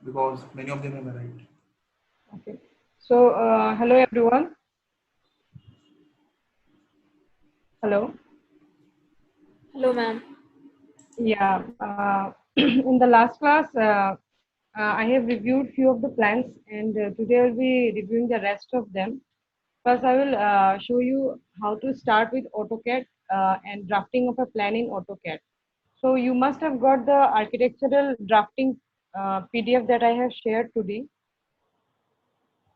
because many of them are right. Okay. So, hello everyone. Hello. Hello, ma'am. Yeah. In the last class, I have reviewed few of the plans, and today I'll be reviewing the rest of them. First, I will show you how to start with AutoCAD and drafting of a plan in AutoCAD. So you must have got the architectural drafting PDF that I have shared today.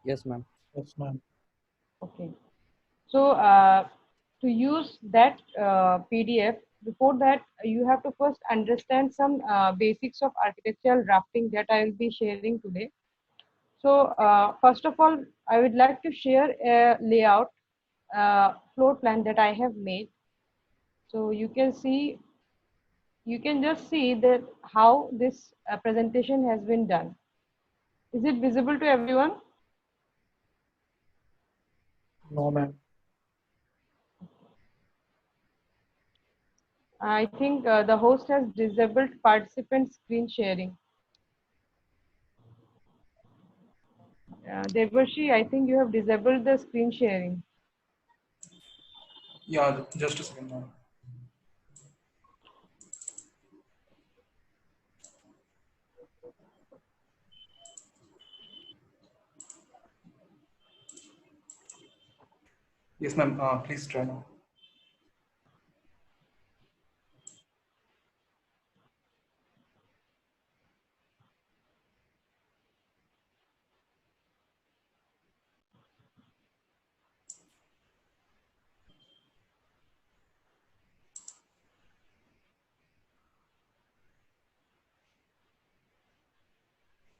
Yes, ma'am. Yes, ma'am. Okay. So to use that PDF, before that you have to first understand some basics of architectural drafting that I will be sharing today. So first of all, I would like to share a layout floor plan that I have made. So you can just see that how this presentation has been done. Is it visible to everyone? No, ma'am. I think the host has disabled participant screen sharing. Devarshi, I think you have disabled the screen sharing. Yeah, just a second, ma'am. Yes, ma'am. Please try now.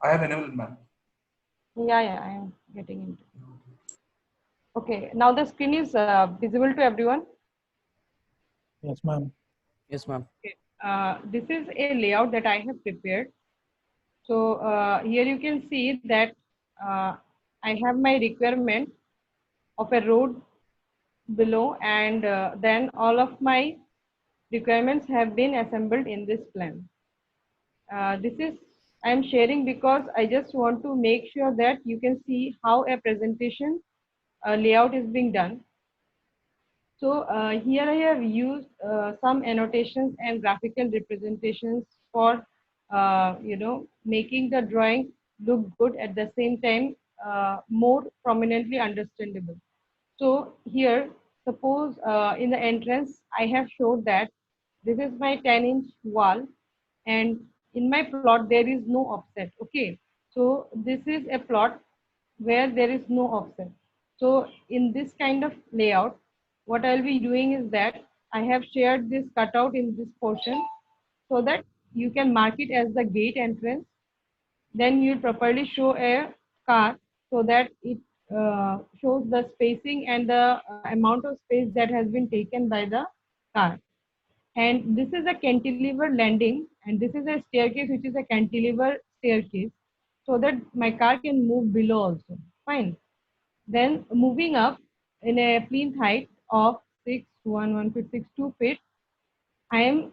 I have enabled, ma'am. Yeah, I am getting into. Okay, now the screen is visible to everyone. Yes, ma'am. Yes, ma'am. Okay. This is a layout that I have prepared. So here you can see that uh, I have my requirement of a road below, and then all of my requirements have been assembled in this plan. This is I am sharing because I just want to make sure that you can see how a presentation layout is being done. So here I have used some annotations and graphical representations for making the drawing look good, at the same time more prominently understandable. So here, suppose in the entrance I have showed that this is my 10-inch wall, and in my plot there is no offset. Okay, so this is a plot where there is no offset. So in this kind of layout, what I'll be doing is that I have shared this cutout in this portion so that you can mark it as the gate entrance. Then you properly show a car so that it shows the spacing and the amount of space that has been taken by the car. And this is a cantilever landing, and this is a staircase which is a cantilever staircase, so that my car can move below also. Fine. Then moving up in a plinth height of 1 feet, 2 feet, I am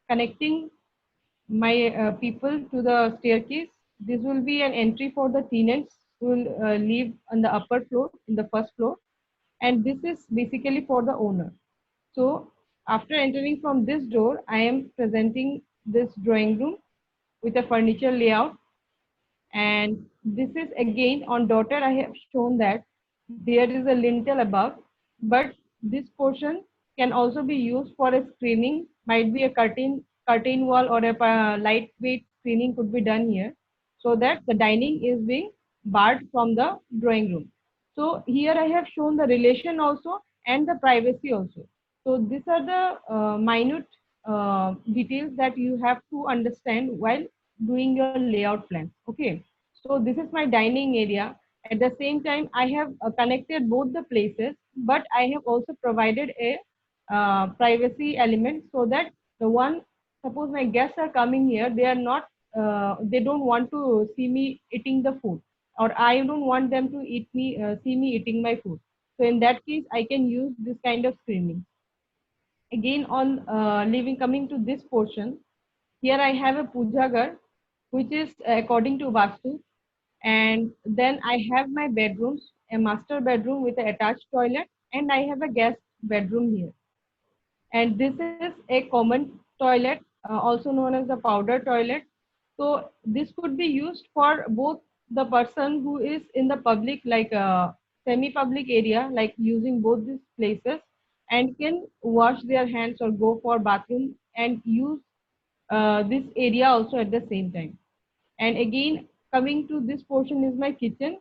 connecting my people to the staircase. This will be an entry for the tenants who will live on the upper floor, in the first floor, and this is basically for the owner. So after entering from this door, I am presenting this drawing room with a furniture layout, and this is again on daughter. I have shown that there is a lintel above, but this portion can also be used for a screening. Might be a curtain wall, or a lightweight screening could be done here, so that the dining is being barred from the drawing room. So here I have shown the relation also and the privacy also. So these are the minute details that you have to understand while doing your layout plan. Okay, so this is my dining area. At the same time, I have connected both the places, but I have also provided a privacy element, so that the one, suppose my guests are coming here, they are not they don't want to see me eating the food, or I don't want them to see me eating my food. So in that case, I can use this kind of screening. Again, on coming to this portion, here I have a puja ghar, which is according to Vastu. And then I have my bedrooms, a master bedroom with an attached toilet, and I have a guest bedroom here. And this is a common toilet, also known as the powder toilet. So this could be used for both the person who is in the public, like a semi-public area, like using both these places, and can wash their hands or go for bathroom and use this area also at the same time. And again, coming to this portion is my kitchen,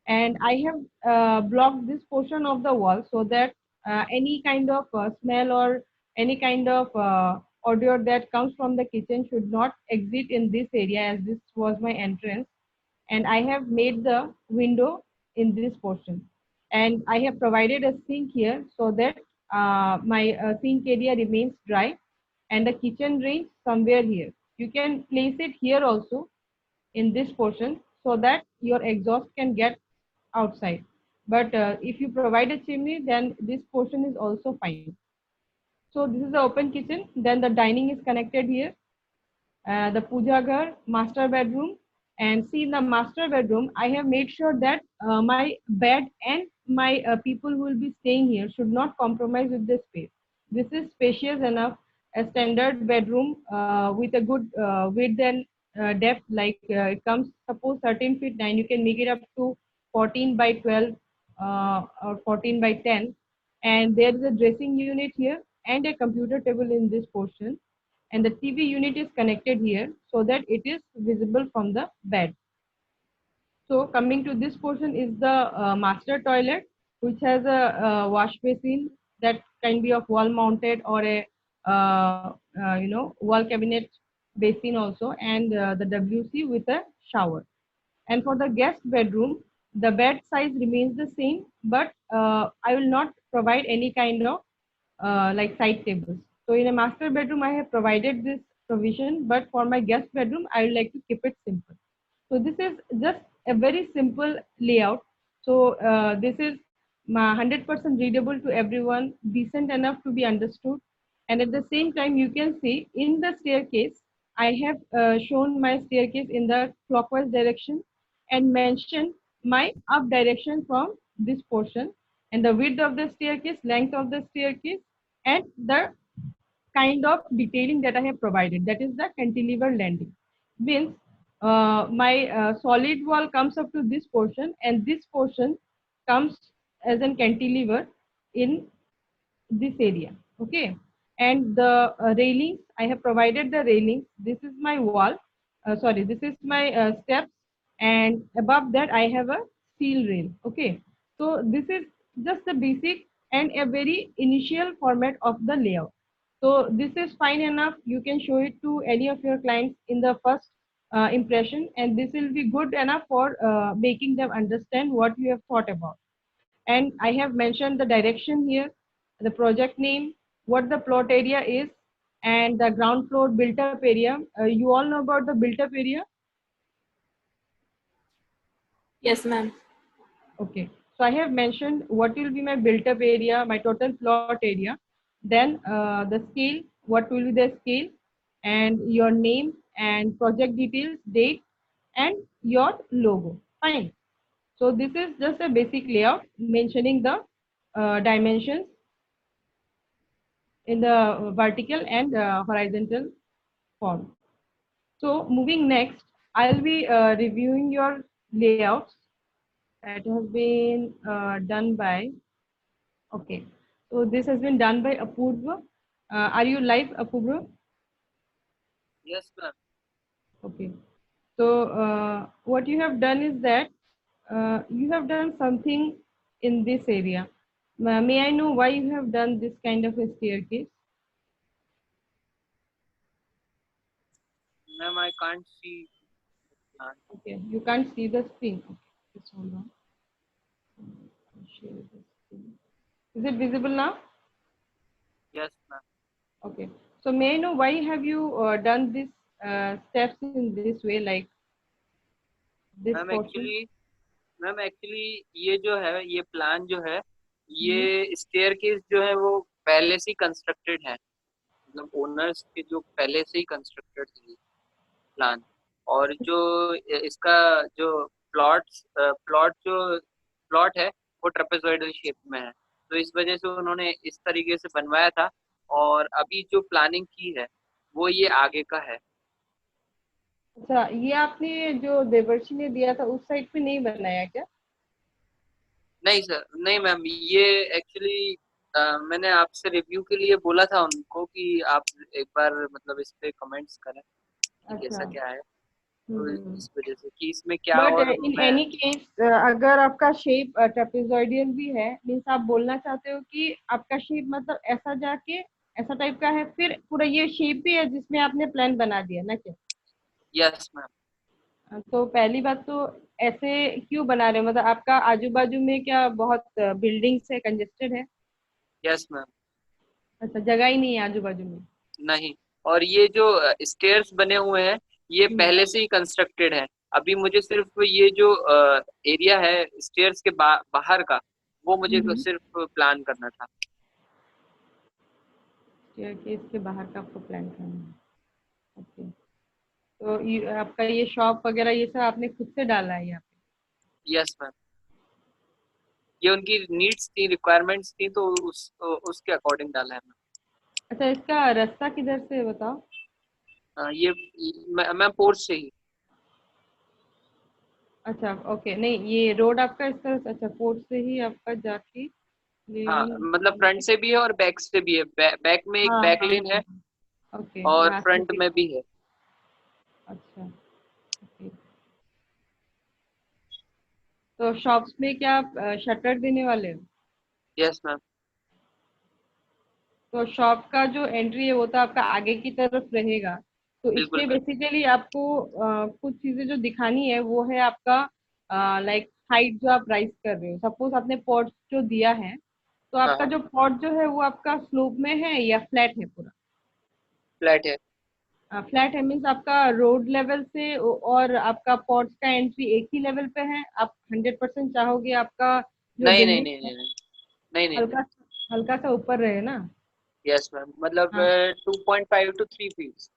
and I have blocked this portion of the wall so that any kind of smell or any kind of odor that comes from the kitchen should not exit in this area, as this was my entrance. And I have made the window in this portion, and I have provided a sink here so that my sink area remains dry, and the kitchen range somewhere here. You can place it here also in this portion so that your exhaust can get outside. But if you provide a chimney, then this portion is also fine. So this is the open kitchen. Then the dining is connected here. The puja ghar, master bedroom. And see, in the master bedroom, I have made sure that my bed and my people who will be staying here should not compromise with the space. This is spacious enough, a standard bedroom with a good width and depth. Like it comes, suppose 13 feet 9, you can make it up to 14 by 12 or 14 by 10. And there is a dressing unit here and a computer table in this portion, and the TV unit is connected here so that it is visible from the bed. So coming to this portion is the master toilet, which has a, wash basin that can be of wall mounted or a wall cabinet basin also, and the WC with a shower. And for the guest bedroom, the bed size remains the same, but I will not provide any kind of like side tables. So in a master bedroom, I have provided this provision, but for my guest bedroom, I would like to keep it simple. So this is just a very simple layout. So this is 100% readable to everyone, decent enough to be understood. And at the same time, you can see in the staircase, I have shown my staircase in the clockwise direction and mentioned my up direction from this portion, and the width of the staircase, length of the staircase, and the kind of detailing that I have provided. That is the cantilever landing. Means my solid wall comes up to this portion, and this portion comes as an cantilever in this area. Okay. And the railings, I have provided the railings. This is my wall. Sorry, this is my steps. And above that, I have a steel rail. Okay. So this is just the basic and a very initial format of the layout. So this is fine enough. You can show it to any of your clients in the first impression, and this will be good enough for making them understand what you have thought about. And I have mentioned the direction here, the project name, what the plot area is, and the ground floor built up area. You all know about the built up area? Yes, ma'am. Okay. So I have mentioned what will be my built up area, my total plot area, then the scale, what will be the scale, and your name and project details, date, and your logo. Fine. So this is just a basic layout mentioning the dimensions in the vertical and horizontal form. So moving next, I'll be reviewing your layouts that has been done by, okay. So this has been done by Apurva. Are you live, Apurva? Yes, ma'am. Okay. So what you have done is that you have done something in this area. May I know why you have done this kind of a staircase? Ma'am, I can't see the plan. Okay, you can't see the screen. Okay, just hold on. Share the screen. Is it visible now? Yes, ma'am. Okay. So may I know why have you done this steps in this way, like this ma'am portion? Actually ये जो है ये plan जो है ये staircase जो है वो पहले से ही कंस्ट्रक्टेड है, मतलब ओनर्स के जो पहले से ही कंस्ट्रक्टेड है प्लान, और जो इसका जो प्लॉट है वो ट्रेपेजॉइडल शेप में है, तो इस वजह से उन्होंने इस तरीके से बनवाया था। और अभी जो प्लानिंग की है वो ये आगे का है। अच्छा, ये आपने जो देवर्षि ने दिया था उस साइड पे नहीं बनाया क्या? नहीं सर, नहीं मैम, ये एक्चुअली मैंने आपसे रिव्यू के लिए बोला था उनको कि आप एक बार मतलब इस पे कमेंट्स करें कि अच्छा। कैसा क्या है, तो हम्म। इस वजह से कि इसमें क्या। बट और इन मैं एनी केस अगर आपका शेप ट्रेपेजॉइडियल भी है, मीन्स आप बोलना चाहते हो कि आपका शेप मतलब ऐसा जाके ऐसा टाइप का है, फिर पूरा ये शेप भी है जिसमें आपने प्लान बना दिया ना क्या? Yes ma'am. तो पहली बात तो ऐसे क्यों बना रहे हो? मतलब आपका आजू बाजू में क्या बहुत बिल्डिंग्स है, कंजेस्टेड है? Yes ma'am. अच्छा, जगह ही नहीं है आजू बाजू में? नहीं, और ये जो स्टेयर्स बने हुए हैं ये हम्म। पहले से ही कंस्ट्रक्टेड है। अभी मुझे सिर्फ ये जो एरिया है स्टेयर्स के बाहर का वो मुझे हम्म। सिर्फ प्लान करना था। स्टेयरकेस के बाहर का आपको प्लान करना है। ओके। तो आपका ये शॉप वगैरह ये सब आपने खुद से डाला है यहाँ पे? यस मैम, ये उनकी नीड्स थी, रिक्वायरमेंट्स थी, तो उसके अकॉर्डिंग डाला है मैम। अच्छा, इसका रास्ता किधर से है बताओ? ये मैं पोर्ट से ही। अच्छा, ओके। नहीं, ये रोड आपका इस तरह से, अच्छा, फोर्ट से ही आपका जाके हाँ, लिविंग। मतलब फ्रंट से भी है और बैक से भी है। बैक में एक हाँ बैक हाँ लेन है हाँ। ओके, और यहाँ से फ्रंट भी। में भी है। अच्छा, ओके। तो शॉप्स में क्या आप शटर देने वाले हो? Yes ma'am. तो शॉप का जो एंट्री है वो तो आपका आगे की तरफ रहेगा। तो बिल्कुल इसमें मैम। बेसिकली आपको कुछ चीजें जो दिखानी है वो है आपका लाइक हाइट जो आप राइज कर रहे हो। सपोज आपने पॉट जो दिया है, तो हाँ आपका हाँ, जो पॉट जो है वो आपका स्लोप में है या फ्लैट है पूरा? फ्लैट है। फ्लैट है मीन्स आपका रोड लेवल से और आपका पॉट्स का एंट्री एक ही लेवल पे है? आप 100% चाहोगे आपका जो नहीं नहीं बिल्डिंग नहीं है नहीं नहीं नहीं नहीं नहीं। हल्का हल्का सा ऊपर रहे ना? यस मैम, मतलब हाँ, 2.5 to 3 फीट।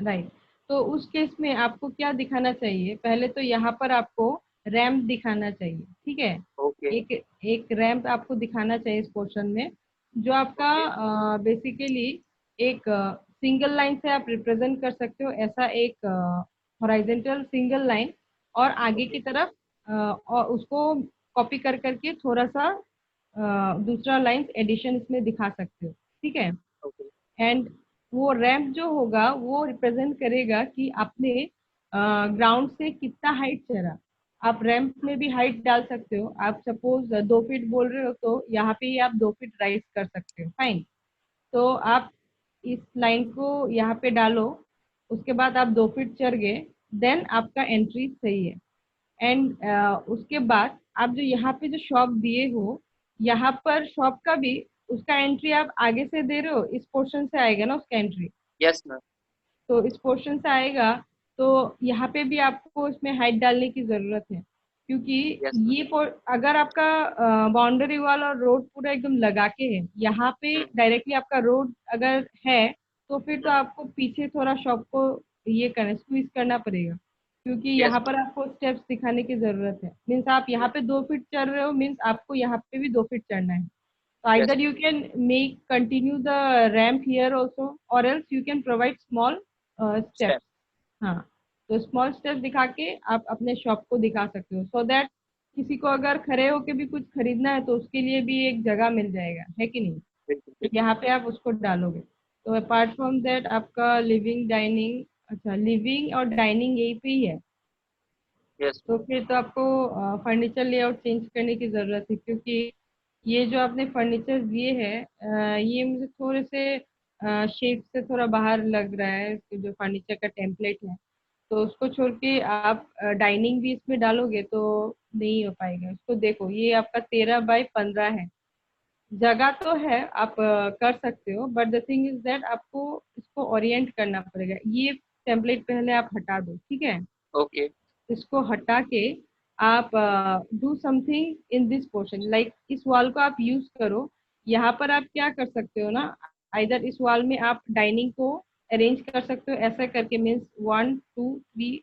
राइट। तो उस केस में आपको क्या दिखाना चाहिए? पहले तो यहाँ पर आपको रैंप दिखाना चाहिए, ठीक है? ओके एक एक रैंप आपको दिखाना चाहिए इस पोर्शन में, जो आपका ओके। बेसिकली एक सिंगल लाइन से आप रिप्रेजेंट कर सकते हो, ऐसा एक हॉरिजॉन्टल सिंगल लाइन, और आगे ओके की तरफ और उसको कॉपी कर करके थोड़ा सा दूसरा लाइन एडिशन इसमें दिखा सकते हो, ठीक है? ओके। एंड वो रैंप जो होगा वो रिप्रेजेंट करेगा कि आपने ग्राउंड से कितना हाइट चढ़ा। आप रैंप में भी हाइट डाल सकते हो। आप सपोज 2 फीट बोल रहे हो तो यहाँ पे ही आप 2 फीट राइज कर सकते हो, फाइन। तो आप इस लाइन को यहाँ पे डालो, उसके बाद आप 2 फीट चढ़ गए, देन आपका एंट्री सही है। एंड उसके बाद आप जो यहाँ पे जो शॉप दिए हो, यहाँ पर शॉप का भी उसका एंट्री आप आगे से दे रहे हो, इस पोर्शन से आएगा ना उसका एंट्री? Yes ma'am. तो इस पोर्शन से आएगा, तो यहाँ पे भी आपको इसमें हाइट डालने की जरूरत है, क्योंकि यस मैम। अगर आपका बाउंड्री वाल और रोड पूरा एकदम लगा के है, यहाँ पे हम्म डायरेक्टली आपका रोड अगर है, तो फिर तो हम्म। आपको पीछे थोड़ा शॉप को ये करना, स्क्वीज करना पड़ेगा, क्योंकि यस यहाँ पर आपको स्टेप्स दिखाने की जरूरत है। मीन्स आप यहाँ यस पे 2 फीट चढ़ रहे हो, मीन्स आपको यहाँ पे भी 2 फीट चढ़ना है। So yes either you can make continue the ramp here also, or else you can provide small steps. Step. हाँ, तो स्मॉल स्टेप दिखा के आप अपने शॉप को दिखा सकते हो, सो दैट किसी को अगर खड़े होके भी कुछ खरीदना है तो उसके लिए भी एक जगह मिल जाएगा, है कि नहीं? बिल्कुल तो बिल्कुल। यहाँ पे आप उसको डालोगे। तो अपार्ट फ्रॉम दैट आपका लिविंग डाइनिंग, अच्छा, लिविंग और डाइनिंग यही पे ही है। यस तो मैम। फिर तो आपको फर्नीचर लेआउट चेंज करने की ज़रूरत है, क्योंकि ये जो आपने फर्नीचर दिए हैं ये मुझे थोड़े से शेप से थोड़ा बाहर लग रहा है, इसके जो फर्नीचर का टेम्पलेट है। तो उसको छोड़ के आप डाइनिंग भी इसमें डालोगे तो नहीं हो पाएगा। उसको देखो, ये आपका 13 बाई 15 है। जगह तो है, आप कर सकते हो, but the thing is that आपको इसको ओरिएंट करना पड़ेगा। ये टेम्पलेट पहले आप हटा दो, ठीक है? ओके इसको हटा के आप do something in this portion, like इस वॉल को आप यूज करो। यहाँ पर आप क्या कर सकते हो ना, आइदर इस वॉल में आप डाइनिंग को अरेंज कर सकते हो ऐसा करके, मीन्स 1 2 3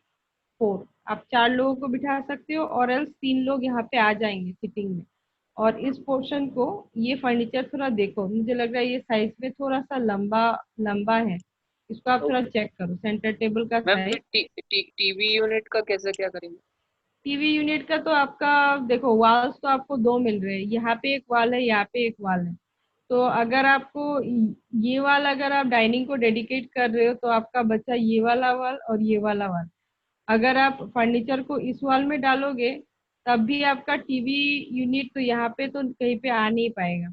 4, आप 4 लोगों को बिठा सकते हो और एल्स 3 लोग यहाँ पे आ जाएंगे सिटिंग में। और इस पोर्शन को, ये फर्नीचर थोड़ा देखो, मुझे लग रहा है ये साइज में थोड़ा सा लंबा लंबा है, इसको आप थोड़ा ओके चेक करो सेंटर टेबल का मैम, साइज। टीवी यूनिट का कैसे क्या करेंगे? टीवी यूनिट का तो आपका देखो, वॉल्स तो आपको 2 मिल रहे हैं, यहाँ पे एक वॉल है, यहाँ पे एक वॉल है। तो अगर आपको ये वाला, अगर आप डाइनिंग को डेडिकेट कर रहे हो तो आपका बचा ये वाला वॉल और ये वाला वॉल। अगर आप फर्नीचर को इस वॉल में डालोगे तब भी आपका टीवी यूनिट तो यहाँ पे तो कहीं पे आ नहीं पाएगा।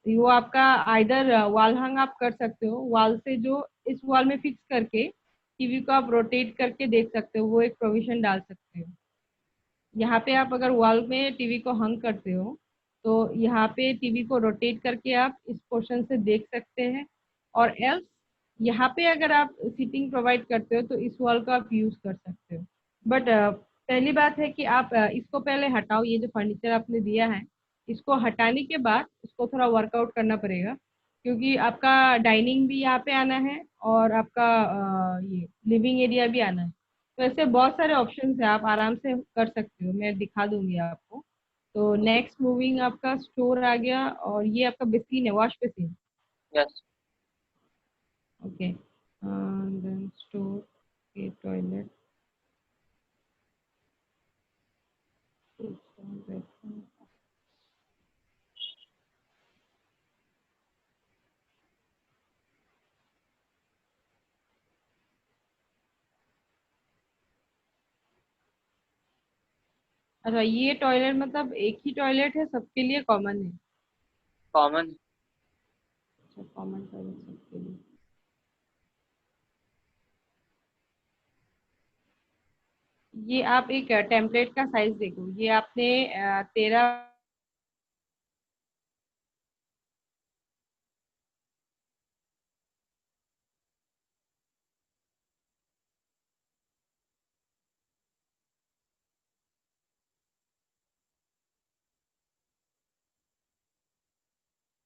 वो आपका आइदर वॉल हंग आप कर सकते हो, वॉल से जो इस वॉल में फिक्स करके टीवी को आप रोटेट करके देख सकते हो, वो एक प्रोविजन डाल सकते हो। यहाँ पे आप अगर वॉल में टीवी को हंग करते हो तो यहाँ पे टीवी को रोटेट करके आप इस पोर्शन से देख सकते हैं। और एल्स यहाँ पे अगर आप सीटिंग प्रोवाइड करते हो तो इस वॉल को आप यूज कर सकते हो। बट पहली बात है कि आप इसको पहले हटाओ, ये जो फर्नीचर आपने दिया है इसको हटाने के बाद इसको थोड़ा वर्कआउट करना पड़ेगा, क्योंकि आपका डाइनिंग भी यहाँ पे आना है और आपका ये लिविंग एरिया भी आना है। तो ऐसे बहुत सारे ऑप्शंस है, आप आराम से कर सकते हो, मैं दिखा दूंगी आपको। तो ओके। नेक्स्ट मूविंग आपका स्टोर आ गया और ये आपका बेसिन है, wash basin. Yes. Okay, then store, ये टॉयलेट। अच्छा, ये टॉयलेट मतलब एक ही टॉयलेट है, सबके लिए कॉमन है? कॉमन। अच्छा, कॉमन टॉयलेट सबके लिए। ये आप एक टेम्पलेट का साइज देखो, ये आपने 13,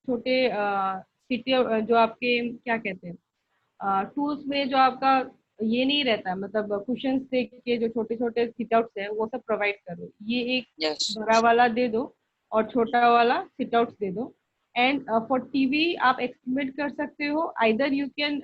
छोटे सिटी जो आपके क्या कहते हैं टूल्स में, जो आपका ये नहीं रहता, मतलब कुशंस दे के जो छोटे छोटे सिट आउट्स है वो सब प्रोवाइड करो। ये एक यस। बड़ा वाला दे दो और छोटा वाला सिट आउट्स दे दो। एंड फॉर टीवी आप एक्सपेरिमेंट कर सकते हो, either you can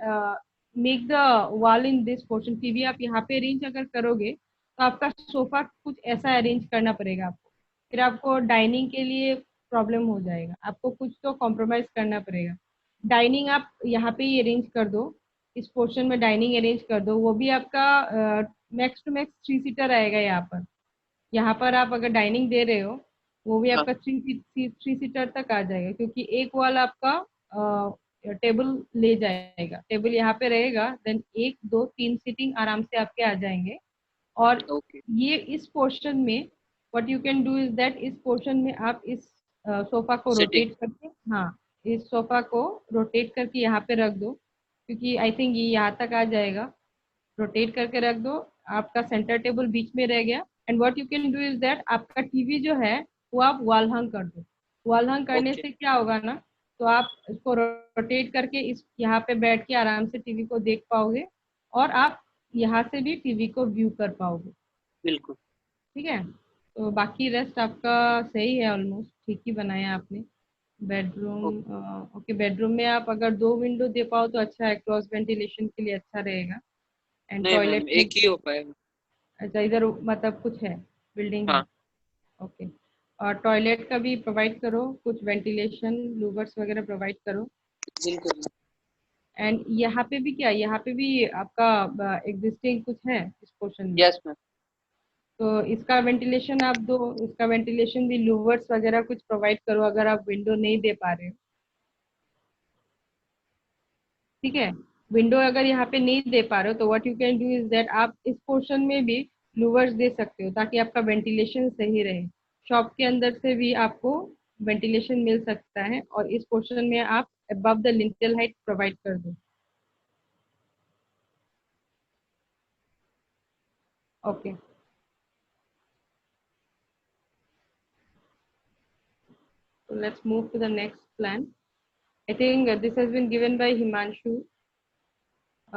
make the wall in this portion. TV आप यहाँ पे अरेंज अगर करोगे तो आपका सोफा कुछ ऐसा अरेंज करना पड़ेगा आपको, फिर आपको डाइनिंग के लिए प्रॉब्लम हो जाएगा, आपको कुछ तो कॉम्प्रोमाइज करना पड़ेगा। डाइनिंग आप यहाँ पे ही अरेंज कर दो, इस पोर्शन में डाइनिंग अरेंज कर दो, वो भी आपका मैक्स टू मैक्स 3 सीटर आएगा यहाँ पर। यहाँ पर आप अगर डाइनिंग दे रहे हो वो भी हाँ। आपका 3 सीटर तक आ जाएगा, क्योंकि एक वाला आपका टेबल ले जाएगा, टेबल यहाँ पे रहेगा, देन 1 2 3 सीटिंग आराम से आपके आ जाएंगे। और ओके। ये इस पोर्शन में what you can do is that, इस पोर्शन में आप इस सोफा को सिटिंग। रोटेट करके, हाँ, इस सोफा को रोटेट करके यहाँ पे रख दो, क्योंकि आई थिंक ये यहाँ तक आ जाएगा। रोटेट करके रख दो, आपका सेंटर टेबल बीच में रह गया। And what you can do is that, आपका टीवी जो है वो आप वॉल हंग कर दो। वॉल हंग करने ओके। से क्या होगा ना, तो आप इसको रोटेट करके इस यहाँ पे बैठ के आराम से टीवी को देख पाओगे और आप यहाँ से भी टीवी को व्यू कर पाओगे। बिल्कुल। ठीक है, तो बाकी रेस्ट आपका सही है, ऑलमोस्ट ठीक ही बनाया आपने। Bedroom, okay. ओके, बेडरूम में आप अगर 2 विंडो दे पाओ तो अच्छा है, क्रॉस वेंटिलेशन के लिए अच्छा रहेगा। एंड नहीं मैम, टॉयलेट में, एक ही हो पाएगा। अच्छा, इधर मतलब कुछ है, बिल्डिंग है? हाँ। ओके। और टॉयलेट का भी प्रोवाइड करो, कुछ वेंटिलेशन लूवर्स वगैरह प्रोवाइड करो। बिल्कुल। एंड यहाँ पे भी क्या, यहाँ पे भी आपका एग्जिस्टिंग कुछ है इस पोर्शन में? Yes ma'am. तो इसका वेंटिलेशन आप दो, इसका वेंटिलेशन भी लूवर्स वगैरह कुछ प्रोवाइड करो अगर आप विंडो नहीं दे पा रहे हो। ठीक है, विंडो अगर यहाँ पे नहीं दे पा रहे हो तो what you can do is that, आप इस पोर्शन में भी लूवर्स दे सकते हो ताकि आपका वेंटिलेशन सही रहे। शॉप के अंदर से भी आपको वेंटिलेशन मिल सकता है और इस पोर्शन में आप above the lintel height provide कर दो। Okay, so let's move to the next plan. I think this has been given by Himanshu.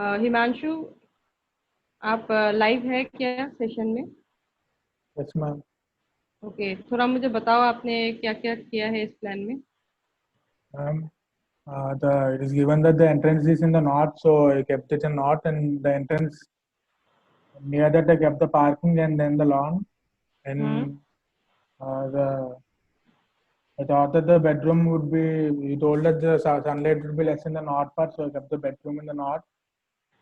Himanshu, आप लाइव है क्या सेशन में? Yes, ma'am. ओके, थोड़ा मुझे बताओ आपने क्या क्या किया है इस प्लान में? Ma'am, it is given that the entrance is in the north, so I kept it in north, and the entrance near that I kept the parking and then the lawn. And the I thought that the bedroom would be. You told that the sunlight would be less in the north part, so I kept the bedroom in the north.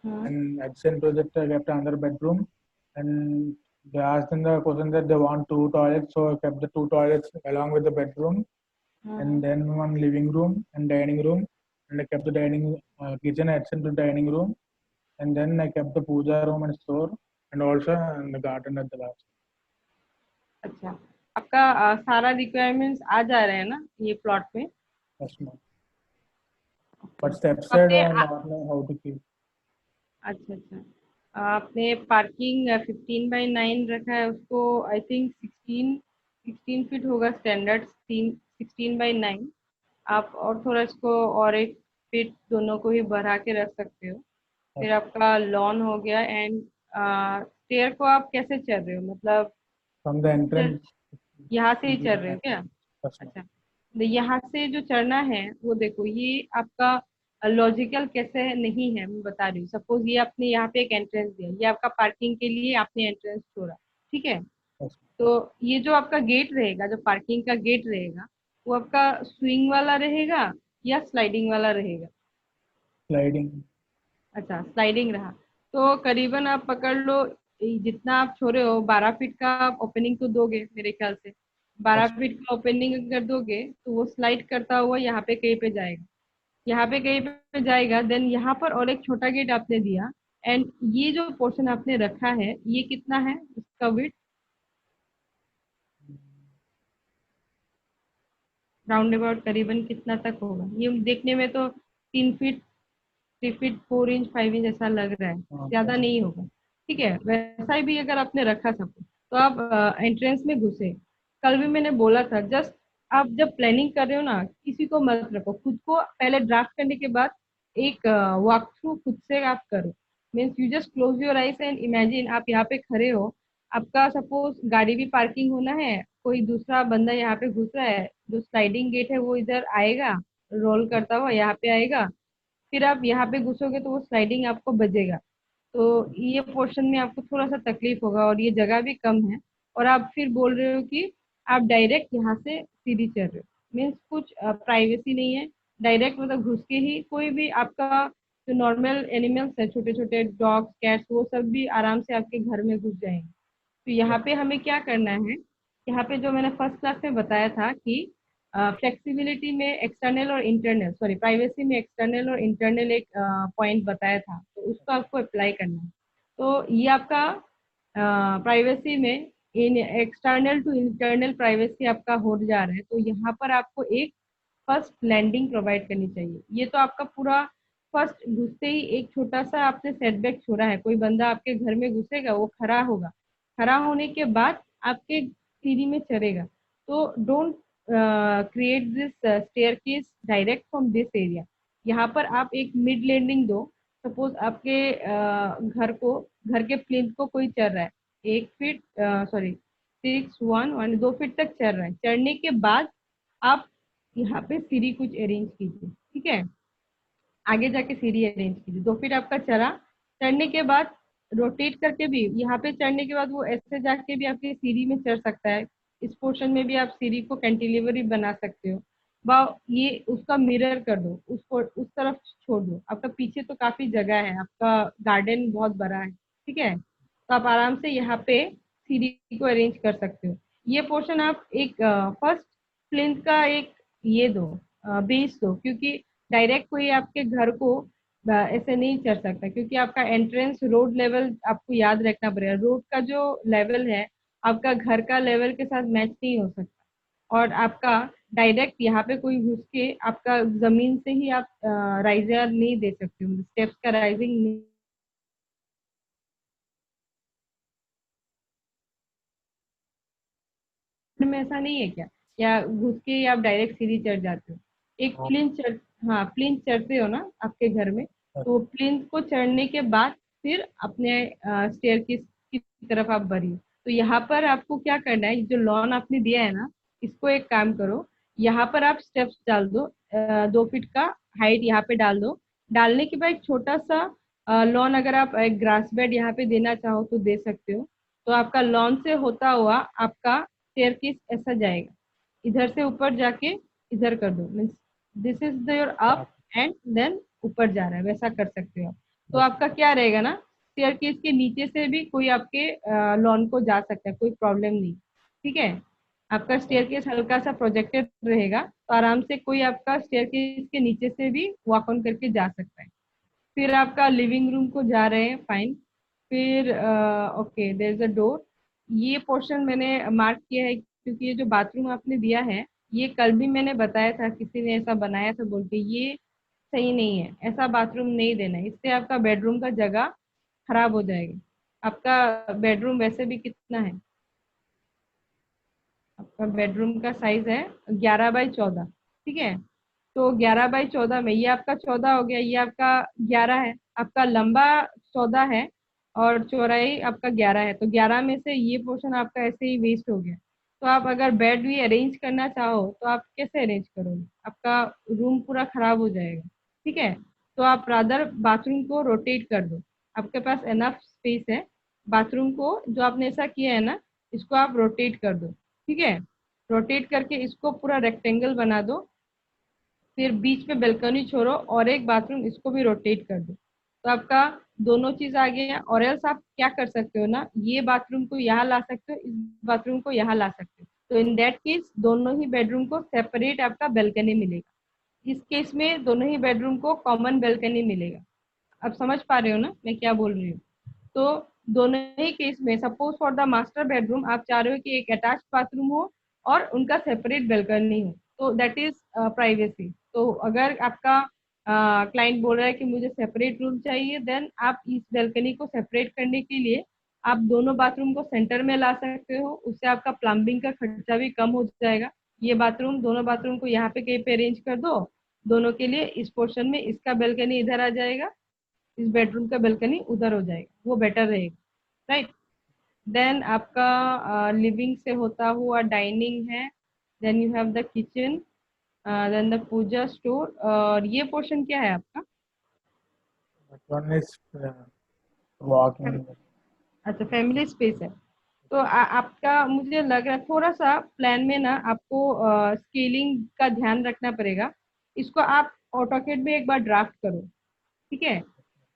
And adjacent to that, I kept another bedroom. And they asked in the question that they want two toilets, so I kept the two toilets along with the bedroom. And then one living room and dining room, and I kept the dining kitchen adjacent to dining room, and then I kept the puja room and store, and also in the garden at the last. अच्छा, आपका सारा requirements आ जा रहे हैं ना ये plot में? Yes, ma'am. But steps said आपने I not know how to keep. अच्छा अच्छा, आपने पार्किंग 15/9 रखा है, उसको आई थिंक 16 फीट होगा स्टैंडर्ड, 16/9। आप और थोड़ा इसको और 1 फीट दोनों को ही बढ़ा के रख सकते हो। फिर आपका लॉन हो गया। एंड स्टेयर को आप कैसे चल रहे हो, मतलब From the entrance. यहाँ से ही चल रहे हो क्या? Yes, ma'am. अच्छा, तो यहाँ से जो चढ़ना है वो देखो, ये आपका लॉजिकल कैसे नहीं है मैं बता रही हूँ। सपोज ये आपने यहाँ पे एक एंट्रेंस दिया, ये आपका पार्किंग के लिए आपने एंट्रेंस छोड़ा, ठीक है? Yes, तो ये जो आपका गेट रहेगा, जो पार्किंग का गेट रहेगा, वो आपका स्विंग वाला रहेगा या स्लाइडिंग वाला रहेगा? sliding. अच्छा, स्लाइडिंग रहा तो करीबन आप पकड़ लो, जितना आप छोड़े हो 12 फीट का आप ओपनिंग तो दोगे मेरे ख्याल से। 12 Yes. फीट का ओपनिंग अगर दोगे तो वो स्लाइड करता हुआ यहाँ पे कहीं पे जाएगा, यहाँ पे कहीं पे जाएगा। देन यहाँ पर और एक छोटा गेट आपने दिया। एंड ये जो पोर्शन आपने रखा है ये कितना है इसका विड्थ? राउंड अबाउट करीबन कितना तक होगा? ये देखने में तो 3 फीट, 3 फीट 4 इंच 5 इंच ऐसा लग रहा है, ज्यादा नहीं होगा। ठीक है, वैसा ही भी अगर आपने रखा सब तो आप एंट्रेंस में घुसे। कल भी मैंने बोला था, जस्ट आप जब प्लानिंग कर रहे हो ना, किसी को मत रखो, खुद को पहले ड्राफ्ट करने के बाद एक वॉक थ्रू खुद से आप करो। Means you just close your eyes and imagine आप यहाँ पे खड़े हो। आपका सपोज गाड़ी भी पार्किंग होना है, कोई दूसरा बंदा यहाँ पे घुस रहा है, जो स्लाइडिंग गेट है वो इधर आएगा, रोल करता हुआ यहाँ पे आएगा, फिर आप यहाँ पे घुसोगे तो वो स्लाइडिंग आपको बजेगा। तो ये पोर्शन में आपको थोड़ा सा तकलीफ होगा और ये जगह भी कम है। और आप फिर बोल रहे हो कि आप डायरेक्ट यहाँ से सीढ़ी चढ़ रहे हो, मीन्स कुछ प्राइवेसी नहीं है। डायरेक्ट मतलब घुस के ही कोई भी आपका जो नॉर्मल एनिमल्स है, छोटे छोटे डॉग्स कैट्स, वो सब भी आराम से आपके घर में घुस जाएंगे। तो यहाँ पे हमें क्या करना है, यहाँ पे जो मैंने फर्स्ट क्लास में बताया था कि फ्लेक्सिबिलिटी में एक्सटर्नल और इंटरनल, सॉरी प्राइवेसी में एक्सटर्नल और इंटरनल एक पॉइंट बताया था, तो उसको आपको अप्लाई करना है। तो ये आपका प्राइवेसी में इन एक्सटर्नल टू इंटरनल प्राइवेसी आपका हो जा रहा है, तो यहाँ पर आपको एक फर्स्ट लैंडिंग प्रोवाइड करनी चाहिए। ये तो आपका पूरा फर्स्ट घुसते ही एक छोटा सा आपने सेटबैक छोड़ा है, कोई बंदा आपके घर में घुसेगा वो खड़ा होगा, खड़ा होने के बाद आपके सीढ़ी में चढ़ेगा। तो don't create this staircase direct from this area. यहाँ पर आप एक मिड लैंडिंग दो। सपोज आपके घर के प्लिंथ को कोई चढ़ रहा है 1 फीट, सॉरी 2 फीट तक चढ़ रहा है, चढ़ने के बाद आप यहाँ पे सीढ़ी कुछ अरेंज कीजिए, ठीक है? आगे जाके सीढ़ी अरेंज कीजिए। 2 फीट आपका चढ़ा, चढ़ने के बाद रोटेट करके भी यहाँ पे चढ़ने के बाद वो ऐसे जाके भी आपकी सीढ़ी में चढ़ सकता है। इस पोर्शन में भी आप सीढ़ी को कैंटिलीवर ही बना सकते हो। ये उसका मिरर कर दो, उसको उस तरफ छोड़ दो। आपका पीछे तो काफी जगह है, आपका गार्डन बहुत बड़ा है, ठीक है? तो आप आराम से यहाँ पे सीढ़ी को अरेंज कर सकते हो। ये पोर्शन आप एक फर्स्ट प्लिंथ का एक ये दो, बेस दो, क्योंकि डायरेक्ट कोई आपके घर को ऐसे नहीं चढ़ सकता, क्योंकि आपका एंट्रेंस रोड लेवल आपको याद रखना पड़ेगा। रोड का जो लेवल है आपका घर का लेवल के साथ मैच नहीं हो सकता। और आपका डायरेक्ट यहाँ पे कोई घुस के आपका जमीन से ही आप राइजर नहीं दे सकते हो, स्टेप्स का राइजिंग नहीं। में ऐसा नहीं है क्या, या घुस के आप डायरेक्ट सीढ़ी चढ़ जाते हो? एक प्लिंथ चढ़, हाँ प्लिंथ चढ़ते हो ना आपके घर में, तो प्लिंथ को चढ़ने के बाद फिर अपने स्टेयरकेस की तरफ आप बढ़िए। तो यहाँ पर आपको क्या करना है, जो लॉन आपने दिया है ना, इसको एक काम करो, यहाँ पर आप स्टेप्स डाल दो, 2 फीट का हाइट यहाँ पे डाल दो। डालने के बाद एक छोटा सा लॉन, अगर आप एक ग्रास बेड यहाँ पे देना चाहो तो दे सकते हो। तो आपका लॉन से होता हुआ आपका स्टेयरकेस ऐसा जाएगा, इधर से ऊपर जाके इधर कर दो, means this is your up and then ऊपर जा रहा है, वैसा कर सकते हो आप। तो आपका क्या रहेगा ना, स्टेयरकेस के नीचे से भी कोई आपके लॉन को जा सकता है, कोई प्रॉब्लम नहीं। ठीक है, आपका स्टेयरकेस हल्का सा प्रोजेक्टेड रहेगा, तो आराम से कोई आपका स्टेयरकेस के नीचे से भी वॉक ऑन करके जा सकता है। फिर आपका लिविंग रूम को जा रहे हैं, फाइन। फिर okay, there is a door. ये पोर्शन मैंने मार्क किया है क्योंकि ये जो बाथरूम आपने दिया है, ये कल भी मैंने बताया था, किसी ने ऐसा बनाया था बोल के, ये सही नहीं है, ऐसा बाथरूम नहीं देना है, इससे आपका बेडरूम का जगह खराब हो जाएगा। आपका बेडरूम वैसे भी कितना है, आपका बेडरूम का साइज है 11 बाई 14, ठीक है। तो 11 बाई 14 में ये आपका 14 हो गया, ये आपका 11 है, आपका लंबा 14 है और चौड़ाई आपका 11 है। तो 11 में से ये पोर्शन आपका ऐसे ही वेस्ट हो गया। तो आप अगर बेड भी अरेंज करना चाहो तो आप कैसे अरेंज करोगे, आपका रूम पूरा खराब हो जाएगा। ठीक है, तो आप रादर बाथरूम को रोटेट कर दो, आपके पास एनफ स्पेस है। बाथरूम को जो आपने ऐसा किया है ना, इसको आप रोटेट कर दो। ठीक है, रोटेट करके इसको पूरा रेक्टेंगल बना दो। फिर बीच में बेल्कनी छोड़ो और एक बाथरूम, इसको भी रोटेट कर दो। तो आपका दोनों चीज आ गया। और एल्स आप क्या कर सकते हो ना, ये बाथरूम को यहाँ ला सकते हो, इस बाथरूम को यहाँ ला सकते हो। तो इन दैट केस दोनों ही बेडरूम को सेपरेट आपका बेल्कनी मिलेगा। इस केस में दोनों ही बेडरूम को कॉमन बेल्कनी मिलेगा। आप समझ पा रहे हो ना मैं क्या बोल रही हूँ। तो दोनों ही केस में, suppose for the master bedroom आप चाह रहे हो कि एक अटैच बाथरूम हो और उनका सेपरेट बेल्कनी हो, तो दैट इज प्राइवेसी। तो अगर आपका क्लाइंट बोल रहा है कि मुझे सेपरेट रूम चाहिए, देन आप इस बेल्कनी को सेपरेट करने के लिए आप दोनों बाथरूम को सेंटर में ला सकते हो, उससे आपका प्लम्बिंग का खर्चा भी कम हो जाएगा। ये बाथरूम, दोनों बाथरूम को यहाँ पे कहीं पे अरेंज कर दो, दोनों के लिए इस पोर्शन में इसका बेल्कनी इधर आ जाएगा, इस बेडरूम का बेल्कनी उधर हो जाएगा, वो बेटर रहेगा, राइट। देन आपका लिविंग से होता हुआ डाइनिंग है, then you have the kitchen, then the puja store. और ये पोर्शन क्या है आपका, That one is walking. अच्छा फैमिली स्पेस है। तो आपका मुझे लग रहा है थोड़ा सा प्लान में ना आपको स्केलिंग का ध्यान रखना पड़ेगा। इसको आप ऑटोकेड में एक बार ड्राफ्ट करो, ठीक है।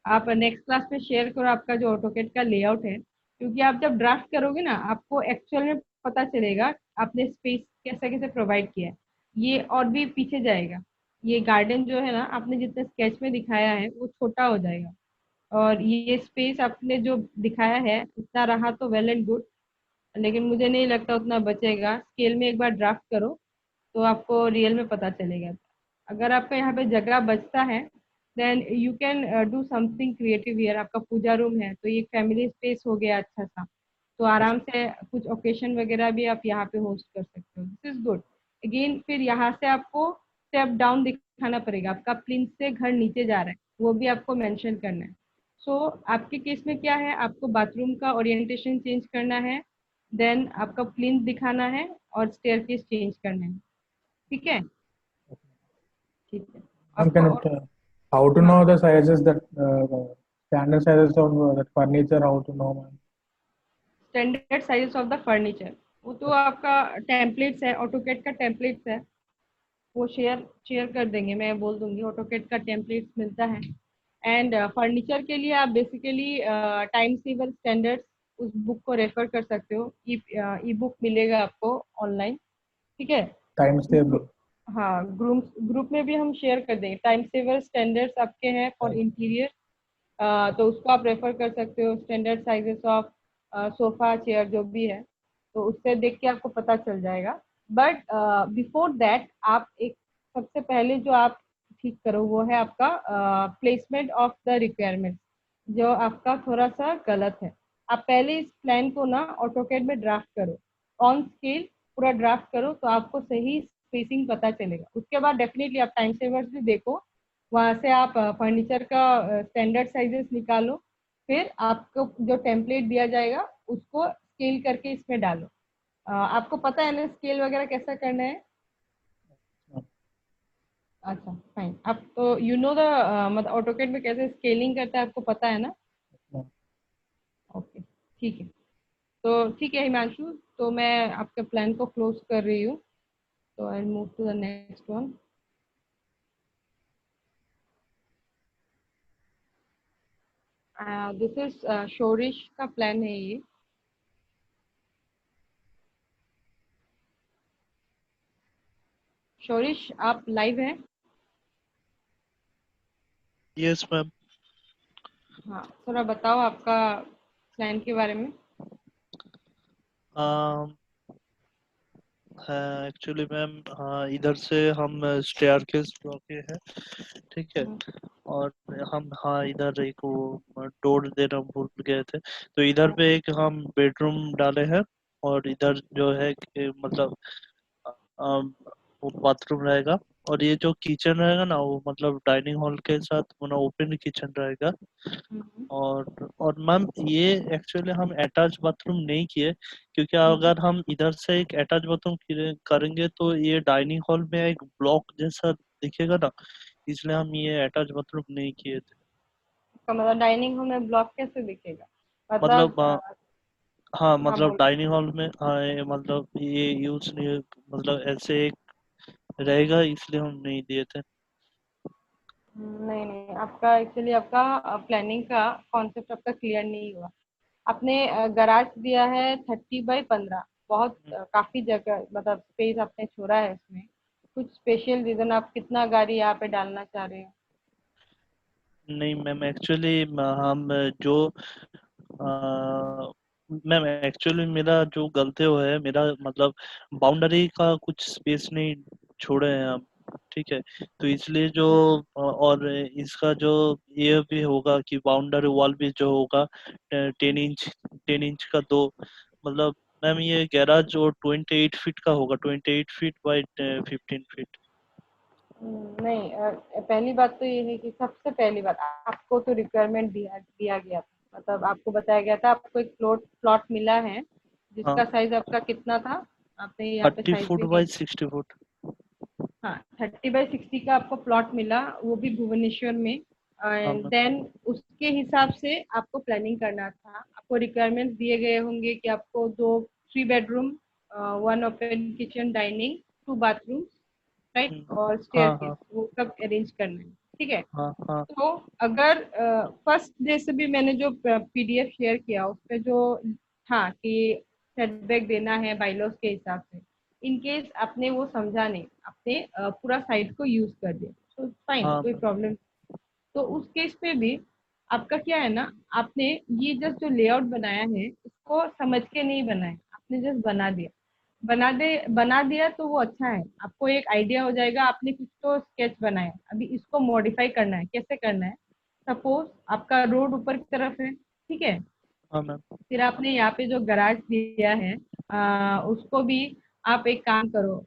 आप नेक्स्ट क्लास में शेयर करो आपका जो ऑटोकेड का लेआउट है, क्योंकि आप जब ड्राफ्ट करोगे ना आपको एक्चुअल में पता चलेगा आपने स्पेस कैसे कैसे प्रोवाइड किया है। ये और भी पीछे जाएगा, ये गार्डन जो है ना आपने जितने स्केच में दिखाया है वो छोटा हो जाएगा। और ये स्पेस आपने जो दिखाया है उतना रहा तो वेल एंड गुड, लेकिन मुझे नहीं लगता उतना बचेगा। स्केल में एक बार ड्राफ्ट करो तो आपको रियल में पता चलेगा। अगर आपका यहाँ पे जगह बचता है then you can do something creative here. आपका पूजा रूम है तो ये फैमिली स्पेस हो गया अच्छा सा, तो आराम से कुछ ओकेशन वगैरह भी आप यहाँ पे होस्ट कर सकते हो, दिस इज गुड। अगेन फिर यहाँ से आपको स्टेप डाउन दिखाना पड़ेगा, आपका प्लिंथ से घर नीचे जा रहा है वो भी आपको मेंशन करना है। सो आपके केस में क्या है, आपको बाथरूम का ओरिएंटेशन चेंज करना है, देन आपका प्लिंथ दिखाना है और स्टेयरकेस चेंज करना है, ठीक है। ठीक है, Ma'am, आपको can और it, how to know the sizes that standard sizes of that furniture? How to know, ma'am? Standard sizes of the furniture, वो तो आपका टेम्पलेट्स है, ऑटोकेड का टेम्पलेट्स है, वो शेयर शेयर कर देंगे, मैं बोल दूंगी ऑटोकेड का टेम्पलेट्स मिलता है। एंड फर्नीचर के लिए आप बेसिकली टाइम सेवर स्टैंडर्ड्स उस बुक को रेफर कर सकते हो, ई बुक मिलेगा आपको ऑनलाइन, ठीक है। Times table. हाँ, ग्रुप में भी हम शेयर कर देंगे, टाइम सेवर स्टैंडर्ड्स आपके हैं फॉर इंटीरियर, तो उसको आप रेफर कर सकते हो। Standard sizes of sofa chair जो भी है, तो उससे देख के आपको पता चल जाएगा। बट बिफोर दैट आप एक सबसे पहले जो आप ठीक करो वो है आपका प्लेसमेंट ऑफ द रिक्वायरमेंट, जो आपका थोड़ा सा गलत है। आप पहले इस प्लान को ना ऑटोकेड में ड्राफ्ट करो, ऑन स्केल पूरा ड्राफ्ट करो, तो आपको सही स्पेसिंग पता चलेगा। उसके बाद डेफिनेटली आप टाइम सेवर्स भी देखो, वहां से आप फर्नीचर का स्टैंडर्ड साइजेस निकालो फिर आपको जो टेम्पलेट दिया जाएगा उसको स्केल करके इसमें डालो। आपको पता है ना स्केल वगैरह कैसा करना है? अच्छा फाइन, आप तो यू नो द मतलब ऑटोकैड में कैसे स्केलिंग करता है आपको पता है ना? ओके ठीक है। तो ठीक है हिमांशु, तो मैं आपके प्लान को क्लोज कर रही हूँ। तो I move to the next one. This is Shorish का प्लान है ये। शोरिश आप लाइव हैं? Yes ma'am. हाँ थोड़ा बताओ आपका प्लान के बारे में। एक्चुअली मैम, हाँ, इधर से हम स्टेयरकेस के हैं, ठीक है। और हम, हाँ, इधर एक वो डोर देना भूल गए थे, तो इधर पे एक हम बेडरूम डाले हैं। और इधर जो है कि मतलब वो बाथरूम रहेगा। और ये जो किचन रहेगा ना, वो मतलब डाइनिंग हॉल के साथ मतलब ओपन किचन रहेगा। और मैम, ये एक्चुअली हम अटैच बाथरूम नहीं किए, क्योंकि अगर हम इधर से एक अटैच बाथरूम करेंगे तो ये डाइनिंग हॉल में एक ब्लॉक जैसा दिखेगा ना, इसलिए हम ये अटैच बाथरूम नहीं किए थे। का मतलब डाइनिंग हॉल में ब्लॉक कैसे दिखेगा? मतलब मतलब हाँ, हाँ मतलब बोलो। डाइनिंग हॉल में, हाँ, मतलब ये यूज नहीं, मतलब ऐसे एक रहेगा, इसलिए हम नहीं दिए थे। नहीं नहीं, आपका एक्चुअली आपका प्लानिंग का कॉन्सेप्ट आपका क्लियर नहीं हुआ। आपने गराज दिया है 30x15, बहुत काफी जगह मतलब स्पेस आपने छोड़ा है इसमें। कुछ स्पेशल रीजन आप कितना गाड़ी यहाँ पे डालना चाह रहे हो? नहीं मैम, एक्चुअली हम जो मैम, एक्चुअली मेरा जो गलती हुआ है, मेरा मतलब बाउंड्री का कुछ स्पेस नहीं छोड़े हैं हम, ठीक है। तो इसलिए जो और इसका जो ये भी होगा कि बाउंड्री वॉल भी जो होगा 10 इंच, 10 इंच का दो, मतलब मैम ये गैराज और 28 फीट का होगा, 28 फीट बाई 15 फीट। नहीं पहली बात तो ये है कि सबसे पहली बात आपको तो रिक्वायरमेंट दिया दिया गया था, मतलब आपको बताया गया था आपको एक प्लॉट मिला है हाँ, जिसका साइज आपका कितना था? आपने यहाँ पे 30 साइज फुट भी नहीं। By 60 foot. हाँ 30x60 का आपको प्लॉट मिला, वो भी भुवनेश्वर में। हाँ एंड मैम। देन उसके हिसाब से आपको प्लानिंग करना था। आपको रिक्वायरमेंट्स दिए गए होंगे कि आपको 2 3 bedroom, 1 open kitchen dining, 2 bathroom, right, और हाँ स्टेयरकेस हाँ वो सब अरेंज करना है, ठीक है। हाँ हाँ। तो अगर फर्स्ट डे से भी मैंने जो पीडीएफ शेयर किया उस पे जो था कि सेटबैक देना है बाइलॉज के हिसाब से, इन केस आपने वो समझा नहीं, आपने पूरा साइट को यूज कर दिया, तो फाइन, हाँ कोई मैम। प्रॉब्लम। तो उस केस पे भी आपका क्या है ना, आपने ये जस्ट जो लेआउट बनाया है इसको समझ के नहीं बनाया, आपने जस्ट बना दिया तो वो अच्छा है, आपको एक आइडिया हो जाएगा। आपने कुछ तो स्केच बनाया, अभी इसको मॉडिफाई करना है। कैसे करना है? सपोज आपका रोड ऊपर की तरफ है, ठीक है। हाँ मैम। फिर आपने यहाँ पे जो गराज दिया है उसको भी आप एक काम करो,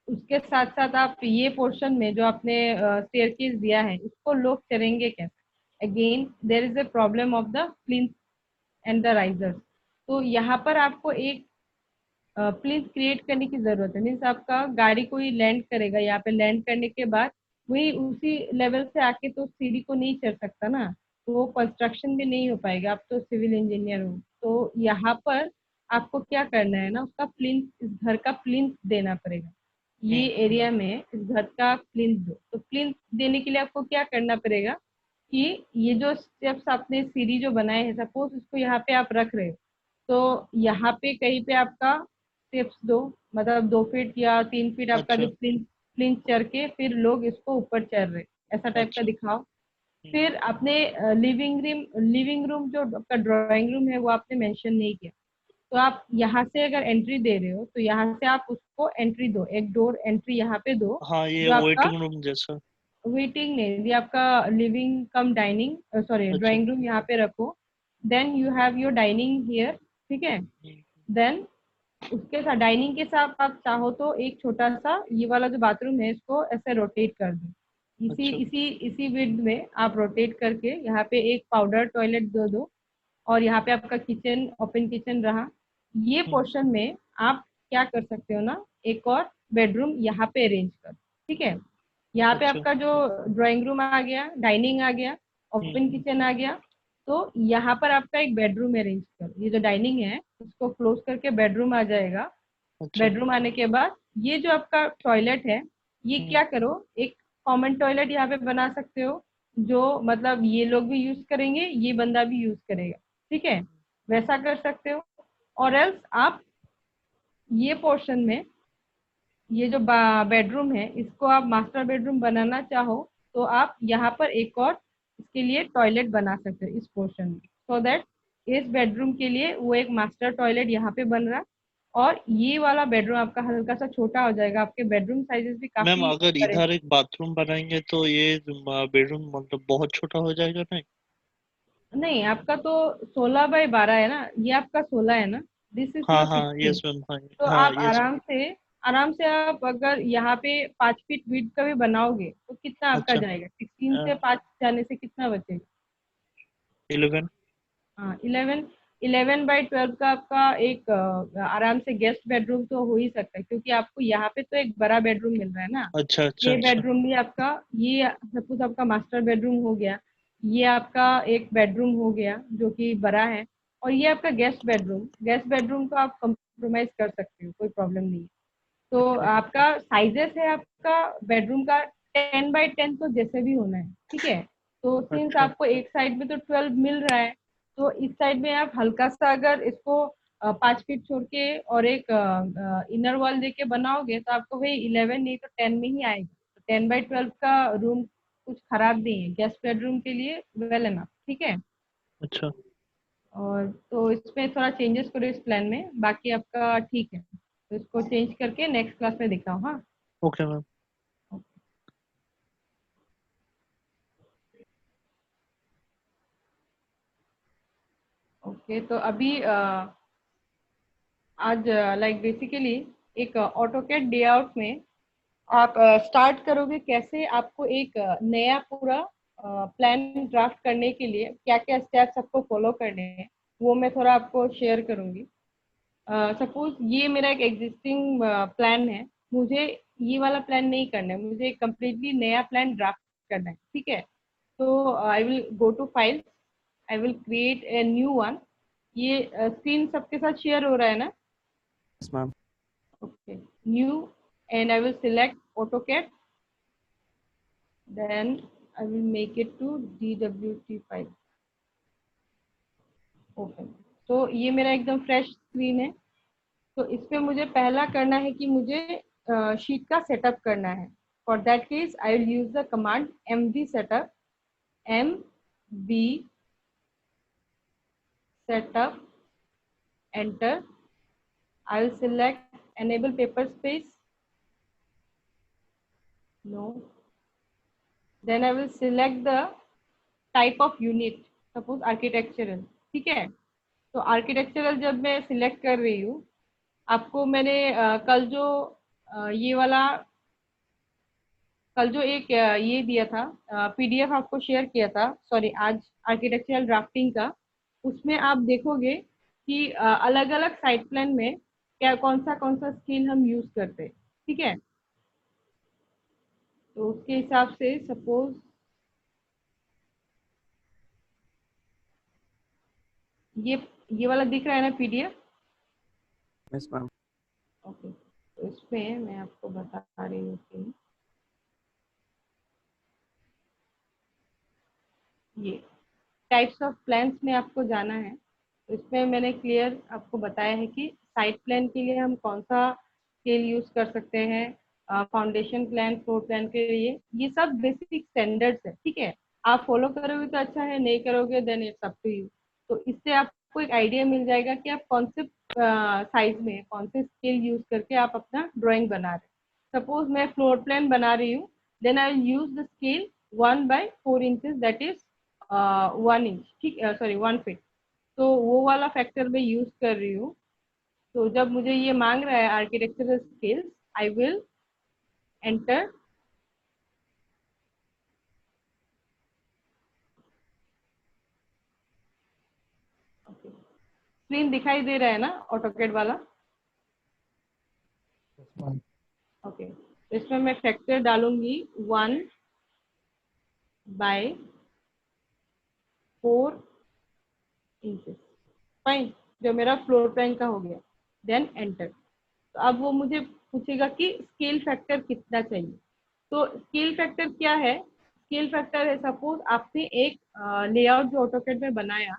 उसके साथ साथ आप ये पोर्शन में जो आपने स्टेयरकेस दिया है इसको लोग चढ़ेंगे कैसे? Again there is a problem of the plinth and the risers. तो यहाँ पर आपको एक प्लीज क्रिएट करने की जरूरत है। मीन्स आपका गाड़ी कोई लैंड करेगा, यहाँ पे लैंड करने के बाद वही उसी लेवल से आके तो सीढ़ी को नहीं चढ़ सकता ना, तो वो कंस्ट्रक्शन भी नहीं हो पाएगा। आप तो सिविल इंजीनियर हो, तो यहाँ पर आपको क्या करना है ना, उसका प्लिंथ, इस घर का प्लिंथ देना पड़ेगा। ये एरिया में इस घर का प्लिंथ दो। तो प्लिंथ देने के लिए आपको क्या करना पड़ेगा कि ये जो स्टेप्स आपने सीढ़ी जो बनाए हैं, सपोज इसको यहाँ पे आप रख रहे हो, तो यहाँ पे कहीं पे आपका स्टेप्स दो, मतलब 2 फीट या 3 फीट आपका जो अच्छा। प्लिंथ प्लिंथ चढ़ के फिर लोग इसको ऊपर चढ़ रहे, ऐसा टाइप का अच्छा। दिखाओ। फिर आपने लिविंग रूम जो आपका ड्राइंग रूम है वो आपने मेंशन नहीं किया, तो आप यहाँ से अगर एंट्री दे रहे हो तो यहाँ से आप उसको एंट्री दो, एक डोर एंट्री यहाँ पे दो, हाँ, ये जो आपका वेटिंग रूम जैसा। वेटिंग नहीं, ये आपका लिविंग कम डाइनिंग, सॉरी अच्छा। ड्राइंग रूम यहाँ पे रखो। Then you have your dining here, ठीक है। देन उसके साथ डाइनिंग के साथ आप चाहो तो एक छोटा सा ये वाला जो बाथरूम है इसको ऐसे रोटेट कर दो, इसी अच्छा। इसी इसी विड्थ में आप रोटेट करके यहाँ पे एक पाउडर टॉयलेट दे दो। और यहाँ पे आपका किचन, ओपन किचन रहा। ये पोर्शन में आप क्या कर सकते हो ना, एक और बेडरूम यहाँ पे अरेंज कर, ठीक है। यहाँ पे अच्छा। आपका जो ड्राइंग रूम आ गया, डाइनिंग आ गया, ओपन किचन आ गया, तो यहाँ पर आपका एक बेडरूम अरेंज कर। ये जो डाइनिंग है उसको क्लोज करके बेडरूम आ जाएगा। अच्छा। बेडरूम आने के बाद ये जो आपका टॉयलेट है, ये क्या करो, एक कॉमन टॉयलेट यहाँ पे बना सकते हो, जो मतलब ये लोग भी यूज करेंगे, ये बंदा भी यूज करेगा, ठीक है, वैसा कर सकते हो। और एल्स आप ये पोर्शन में, ये जो बेडरूम है, इसको आप मास्टर बेडरूम बनाना चाहो तो आप यहाँ पर एक और इसके लिए टॉयलेट बना सकते हो इस पोर्शन में, सो दैट इस बेडरूम के लिए वो एक मास्टर टॉयलेट यहाँ पे बन रहा। और ये वाला बेडरूम आपका हल्का सा छोटा हो जाएगा, आपके बेडरूम साइजेस भी मैम काफी अगर बड़े। इधर एक बाथरूम बनाएंगे तो ये बेडरूम मतलब बहुत छोटा हो जाएगा नहीं? नहीं, आपका तो 16 बाय 12 है ना, ये आपका 16 है ना, दिस इज हाँ योर हाँ 16। यस मैम, हाँ तो हाँ आप यस। आराम से आप अगर यहाँ पे 5 फीट विड्थ का भी बनाओगे तो कितना आपका अच्छा। जाएगा, 16 से 5 जाने से कितना बचेगा? 11। हाँ, 11 बाय 12 का आपका एक आराम से गेस्ट बेडरूम तो हो ही सकता है, क्योंकि आपको यहाँ पे तो एक बड़ा बेडरूम मिल रहा है ना। अच्छा अच्छा ये अच्छा। बेडरूम भी आपका, ये सपोज आपका मास्टर बेडरूम हो गया, ये आपका एक बेडरूम हो गया जो कि बड़ा है, और ये आपका गेस्ट बेडरूम को आप कंप्रोमाइज कर सकते हो, कोई प्रॉब्लम नहीं है। तो आपका साइजेस है आपका बेडरूम का 10 बाय 10, तो जैसे भी होना है, ठीक है। तो सिंस अच्छा। आपको एक साइड में तो 12 मिल रहा है, तो इस साइड में आप हल्का सा अगर इसको 5 फीट छोड़ के और एक इनर वॉल देके बनाओगे तो आपको वही 11 नहीं तो 10 में ही आएगा। तो 10 बाय 12 का रूम कुछ खराब नहीं है, गेस्ट बेडरूम के लिए वेल एनफ, ठीक है। अच्छा। और तो इसमें थोड़ा चेंजेस करो इस प्लान में, बाकी आपका ठीक है। तो इसको चेंज करके नेक्स्ट क्लास में दिखाओ, हाँ। Okay ma'am. ओके, तो अभी आज लाइक बेसिकली एक ऑटोकैड लेआउट में आप स्टार्ट करोगे कैसे, आपको एक नया पूरा प्लान ड्राफ्ट करने के लिए क्या क्या स्टेप्स आपको फॉलो करने हैं, वो मैं थोड़ा आपको शेयर करूंगी। सपोज ये मेरा एक एग्जिस्टिंग प्लान है, मुझे ये वाला प्लान नहीं करना है, मुझे एक कम्प्लीटली नया प्लान ड्राफ्ट करना है, ठीक है। तो I will go to file, I will create a new one. ये स्क्रीन सबके साथ शेयर हो रहा है ना? Yes, ma'am. Okay, new, and I will select AutoCAD. Then I will make it to DWT file. Open. तो ये मेरा एकदम फ्रेश स्क्रीन है। तो इसमें मुझे पहला करना है कि मुझे शीट का सेटअप करना है। For that case I will use the command mv setup, mv setup, enter. I will select enable paper space. No. Then I will select the type of unit, suppose architectural, ठीक है। तो architectural जब मैं select कर रही हूँ, आपको मैंने कल जो ये वाला, कल जो एक ये दिया था पीडीएफ आपको शेयर किया था, सॉरी आज आर्किटेक्चरल ड्राफ्टिंग का, उसमें आप देखोगे कि अलग अलग साइट प्लान में क्या कौन सा स्किल हम यूज करते हैं, ठीक है। तो उसके हिसाब से सपोज ये वाला दिख रहा है ना पीडीएफ? Yes, ma'am. ओके, तो इसमें मैं आपको बता रही हूँ कि ये टाइप्स ऑफ प्लान्स में आपको जाना है। तो इसमें मैंने क्लियर आपको बताया है कि साइट प्लान के लिए हम कौन सा स्केल यूज कर सकते हैं, फाउंडेशन प्लान, फ्लोर प्लान के लिए ये सब बेसिक स्टैंडर्ड्स है, ठीक है। आप फॉलो करोगे तो अच्छा है, नहीं करोगे then it's up to you. तो इससे आपको एक आइडिया मिल जाएगा कि आप कौन से साइज में कौन से स्केल यूज करके आप अपना ड्राइंग बना रहे हैं। सपोज मैं फ्लोर प्लान बना रही हूँ, then I will use the scale 1/4 inches, that is 1 inch, ठीक, सॉरी 1 फीट। तो वो वाला फैक्टर मैं यूज कर रही हूँ। तो जब मुझे ये मांग रहा है architectural skills, I will enter. Screen दिखाई दे रहा है ना ऑटोकैड वाला? Yes, ma'am. ओके, इसमें मैं फैक्टर डालूंगी 1/4 इंचेस। फाइन, जो मेरा फ्लोर प्लान का हो गया। Then enter. तो अब वो मुझे पूछेगा कि स्केल फैक्टर कितना चाहिए। तो स्केल फैक्टर क्या है? स्केल फैक्टर है, सपोज आपने एक लेआउट जो ऑटोकैड में बनाया,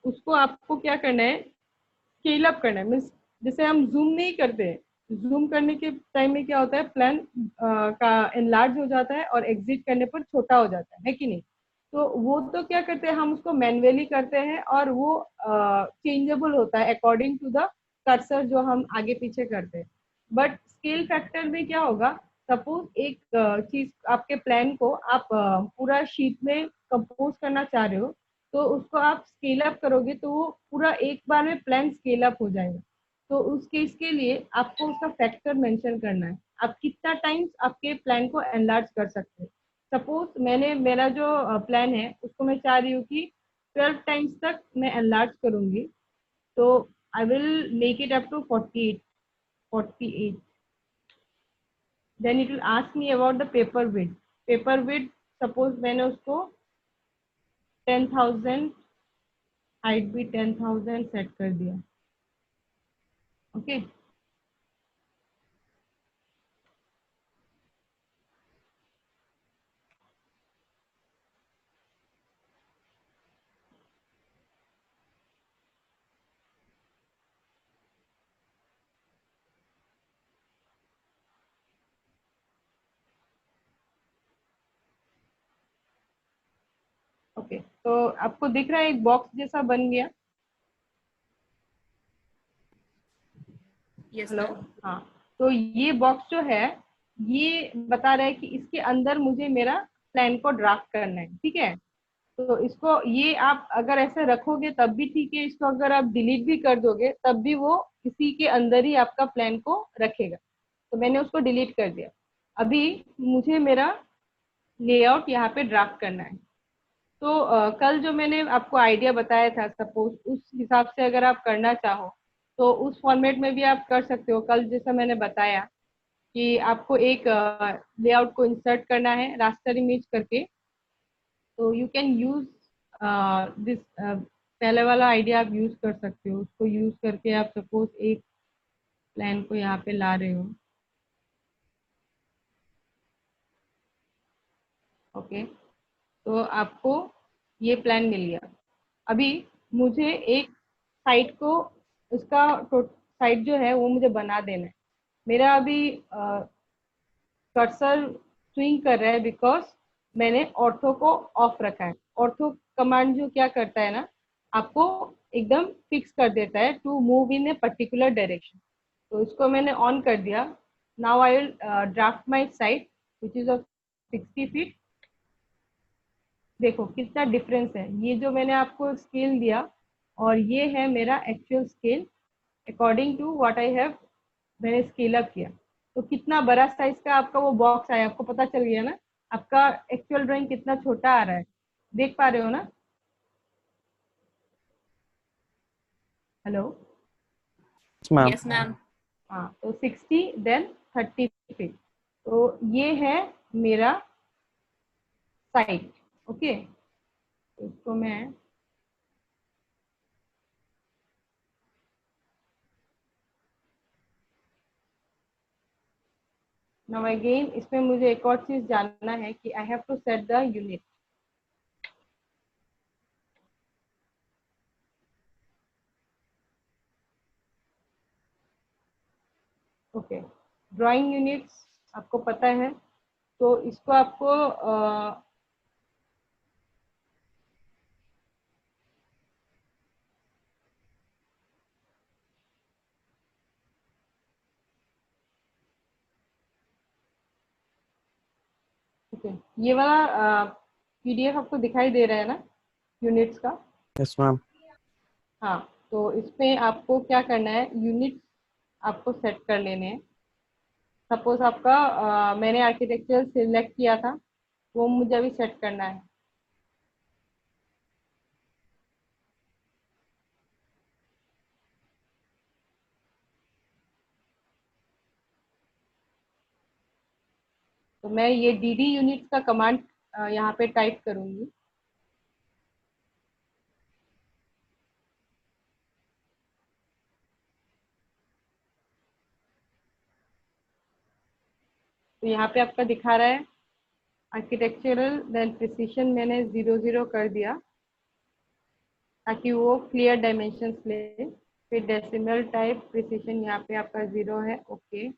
उसको आपको क्या करना है, स्केल अप करना है। मीन्स जैसे हम जूम नहीं करते हैं, जूम करने के टाइम में क्या होता है, प्लान का एनलार्ज हो जाता है और एग्जिट करने पर छोटा हो जाता है कि नहीं? तो वो तो क्या करते हैं, हम उसको मैन्युअली करते हैं और वो चेंजेबल होता है अकॉर्डिंग टू द कर्सर जो हम आगे पीछे करते हैं। बट स्केल फैक्टर में क्या होगा, सपोज एक चीज, आपके प्लान को आप पूरा शीट में कंपोज करना चाह रहे हो, तो उसको आप स्केल अप करोगे तो वो पूरा एक बार में प्लान स्केल अप हो जाएगा। तो उस केस के लिए आपको उसका फैक्टर मेंशन करना है, आप कितना टाइम्स आपके प्लान को एनलार्ज कर सकते हैं। सपोज मैंने मेरा जो प्लान है उसको मैं चाह रही हूँ कि 12 टाइम्स तक मैं एनलार्ज करूंगी, तो I will make it up to 48। Then it will ask me about the paper width. Paper width suppose मैंने उसको 10,000, हाइट भी 10,000 सेट कर दिया। Okay, okay. तो आपको दिख रहा है एक बॉक्स जैसा बन गया? Yes, hello? ma'am. हाँ, तो ये बॉक्स जो है, ये बता रहा है कि इसके अंदर मुझे मेरा प्लान को ड्राफ्ट करना है, ठीक है? तो इसको, ये आप अगर ऐसे रखोगे तब भी ठीक है, इसको अगर आप डिलीट भी कर दोगे तब भी वो इसी के अंदर ही आपका प्लान को रखेगा। तो मैंने उसको डिलीट कर दिया। अभी मुझे मेरा लेआउट यहाँ पे ड्राफ्ट करना है। तो कल जो मैंने आपको आइडिया बताया था, सपोज उस हिसाब से अगर आप करना चाहो तो उस फॉर्मेट में भी आप कर सकते हो। कल जैसा मैंने बताया कि आपको एक लेआउट को इंसर्ट करना है रास्टर इमेज करके, तो यू कैन यूज दिस, पहले वाला आइडिया आप यूज कर सकते हो। उसको यूज करके आप सपोज एक प्लान को यहाँ पे ला रहे हो। ओके, तो आपको ये प्लान मिल गया। अभी मुझे एक साइट को, उसका साइट जो है वो मुझे बना देना है। मेरा अभी कर्सर स्विंग कर रहा है बिकॉज मैंने ऑर्थो को ऑफ रखा है। ऑर्थो कमांड जो क्या करता है ना, आपको एकदम फिक्स कर देता है to move in a particular direction. तो इसको मैंने ऑन कर दिया। Now I will draft my site which is of 60 feet. देखो कितना डिफरेंस है, ये जो मैंने आपको स्केल दिया और ये है मेरा actual scale according to what I have, मैंने स्केल अप किया। तो कितना बड़ा साइज का आपका वो बॉक्स आया, आपको पता चल गया ना आपका एक्चुअल ड्राइंग कितना छोटा आ रहा है। देख पा रहे हो ना? Hello? Yes, ma'am. Yes, ma'am. हाँ, तो 60 देन 30 फीट। तो ये है मेरा साइट। ओके, तो इसको मैं नाउ अगेन, इसमें मुझे एक और चीज जानना है कि I have to set the unit. Okay, drawing units आपको पता है, तो इसको आपको ओके, ये वाला पीडीएफ आपको दिखाई दे रहा है ना यूनिट्स का? Yes, ma'am. हाँ, तो इसमें आपको क्या करना है, यूनिट्स आपको सेट कर लेने हैं। सपोज आपका मैंने आर्किटेक्चर सिलेक्ट किया था, वो मुझे अभी सेट करना है। तो मैं ये dd यूनिट्स का कमांड यहाँ पे टाइप करूंगी। तो यहाँ पे आपका दिखा रहा है आर्किटेक्चरल, देन प्रिसीशन मैंने 00 कर दिया ताकि वो क्लियर डायमेंशंस ले। फिर डेसिमल टाइप प्रिसीशन यहाँ पे आपका 0 है, ओके।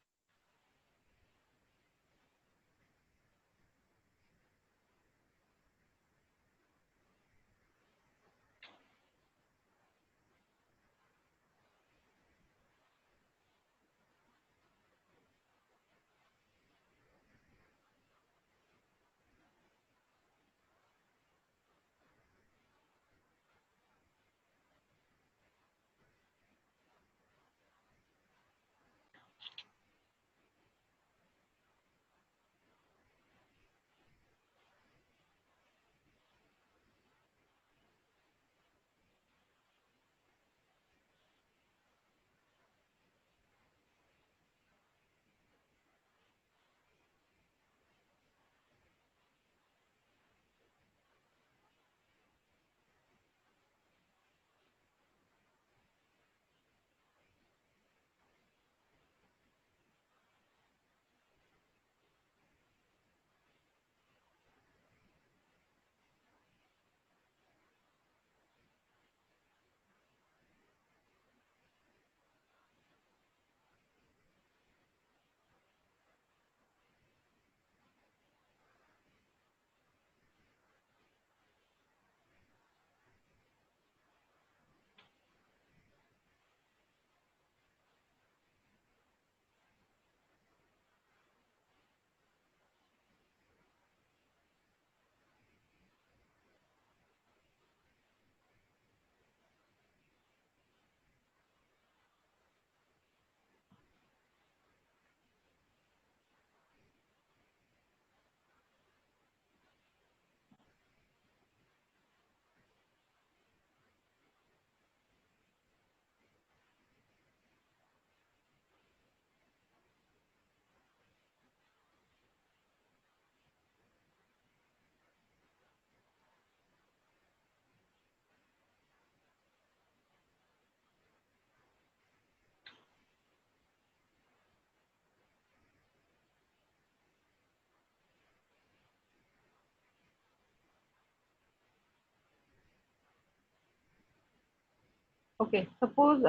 ओके, सपोज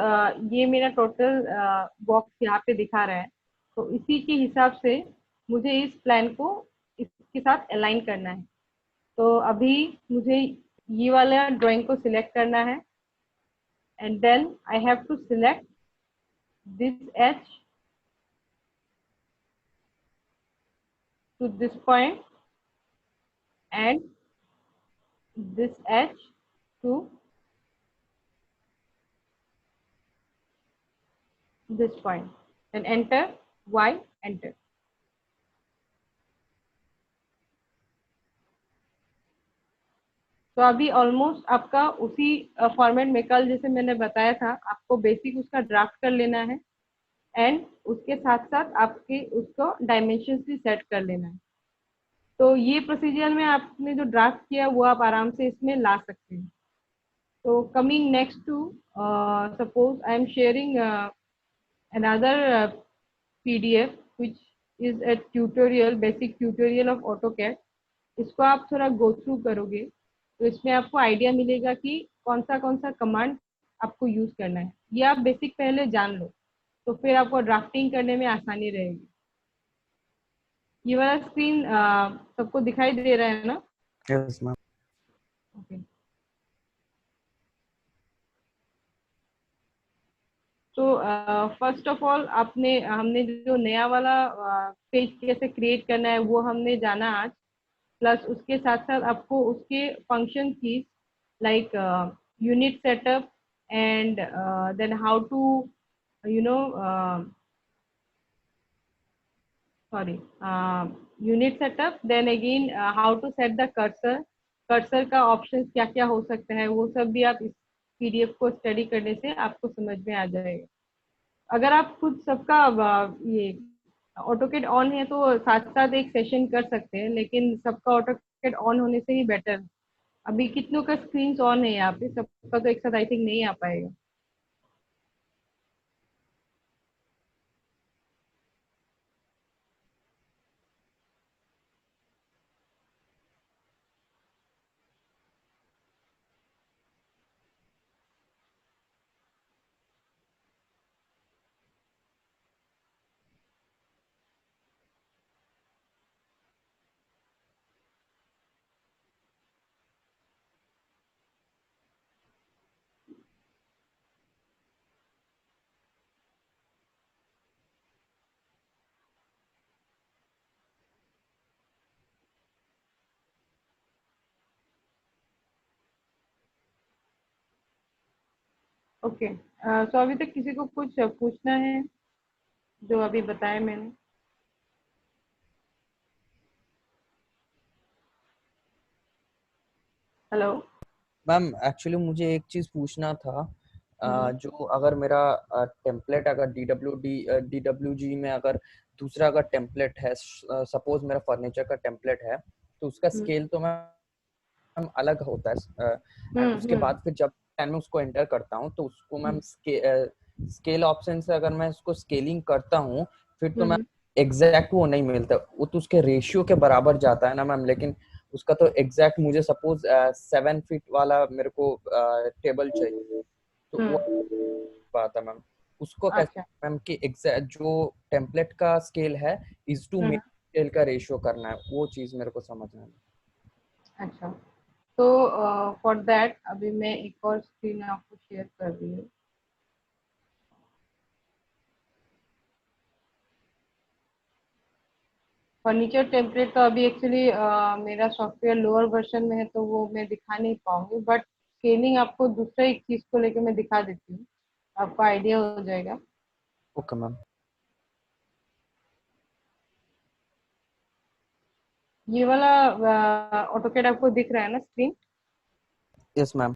ये मेरा टोटल बॉक्स यहाँ पे दिखा रहा है, तो इसी के हिसाब से मुझे इस प्लान को इसके साथ अलाइन करना है। तो अभी मुझे ये वाला ड्राइंग को सिलेक्ट करना है and then I have to select this edge to this point and this edge to this point, then enter y, enter। तो अभी ऑलमोस्ट आपका उसी फॉर्मेट में कल जैसे मैंने बताया था, आपको बेसिक उसका ड्राफ्ट कर लेना है एंड उसके साथ साथ आपके उसको डायमेंशन भी सेट कर लेना है। तो ये प्रोसीजर में आपने जो ड्राफ्ट किया वो आप आराम से इसमें ला सकते हैं। तो coming next to suppose I am sharing another PDF which is a tutorial, basic tutorial of AutoCAD। इसको आप थोड़ा गो थ्रू करोगे तो इसमें आपको आइडिया मिलेगा कि कौन सा कमांड आपको यूज करना है। ये आप बेसिक पहले जान लो तो फिर आपको ड्राफ्टिंग करने में आसानी रहेगी। ये वाला स्क्रीन सबको दिखाई दे रहा है ना? Yes, ma'am. ओके, तो फर्स्ट ऑफ ऑल हमने जो नया वाला पेज कैसे क्रिएट करना है वो हमने जाना आज। प्लस उसके साथ साथ आपको उसके function keys like unit setup and then how to you know sorry unit setup, then again how to set the cursor का ऑप्शन क्या क्या हो सकता है, वो सब भी आप इस PDF को स्टडी करने से आपको समझ में आ जाएगा। अगर आप खुद सबका ये ऑटोकेड ऑन है तो साथ साथ एक सेशन कर सकते हैं, लेकिन सबका ऑटोकेड ऑन होने से ही बेटर। अभी कितनों का स्क्रीन ऑन है यहाँ पे, सबका तो एक साथ आई थिंक नहीं आ पाएगा। ओके, तो अभी तक किसी को कुछ पूछना है जो अभी बताया मैंने? हेलो। मैम एक्चुअली मुझे एक चीज पूछना था। हम्म, जो अगर मेरा टेम्पलेट अगर DWG में अगर दूसरा अगर टेम्पलेट है, सपोज मेरा फर्नीचर का टेम्पलेट है, तो उसका हम्म, स्केल तो मैम अलग होता है। एंड उसके हम्म, बाद फिर जब मैं उसको एंटर करता हूँ तो उसको मैम हम्म, स्केल ऑप्शन से अगर मैं उसको स्केलिंग करता हूँ, फिर तो मैम हम्म, एग्जैक्ट वो नहीं मिलता, वो तो उसके रेशियो के बराबर जाता है ना मैम। लेकिन उसका तो एग्जैक्ट मुझे सपोज 7 फीट वाला मेरे को टेबल चाहिए, तो वो हम्म। बात है मैम। उसको कैसे अच्छा। मैम कि एग्जैक्ट जो टेम्पलेट का स्केल है is to main hmm, scale का रेशियो करना है, वो चीज मेरे को समझना है। अच्छा। तो फॉर दैट अभी मैं एक और स्क्रीन आपको शेयर कर रही हूँ। फर्नीचर टेम्पलेट तो अभी एक्चुअली मेरा सॉफ्टवेयर लोअर वर्जन में है, तो वो मैं दिखा नहीं पाऊंगी, बट स्केलिंग आपको दूसरा एक चीज को लेकर मैं दिखा देती हूँ, आपको आइडिया हो जाएगा। Okay ma'am. ये वाला ऑटोकैड आपको दिख रहा है ना स्क्रीन? Yes ma'am.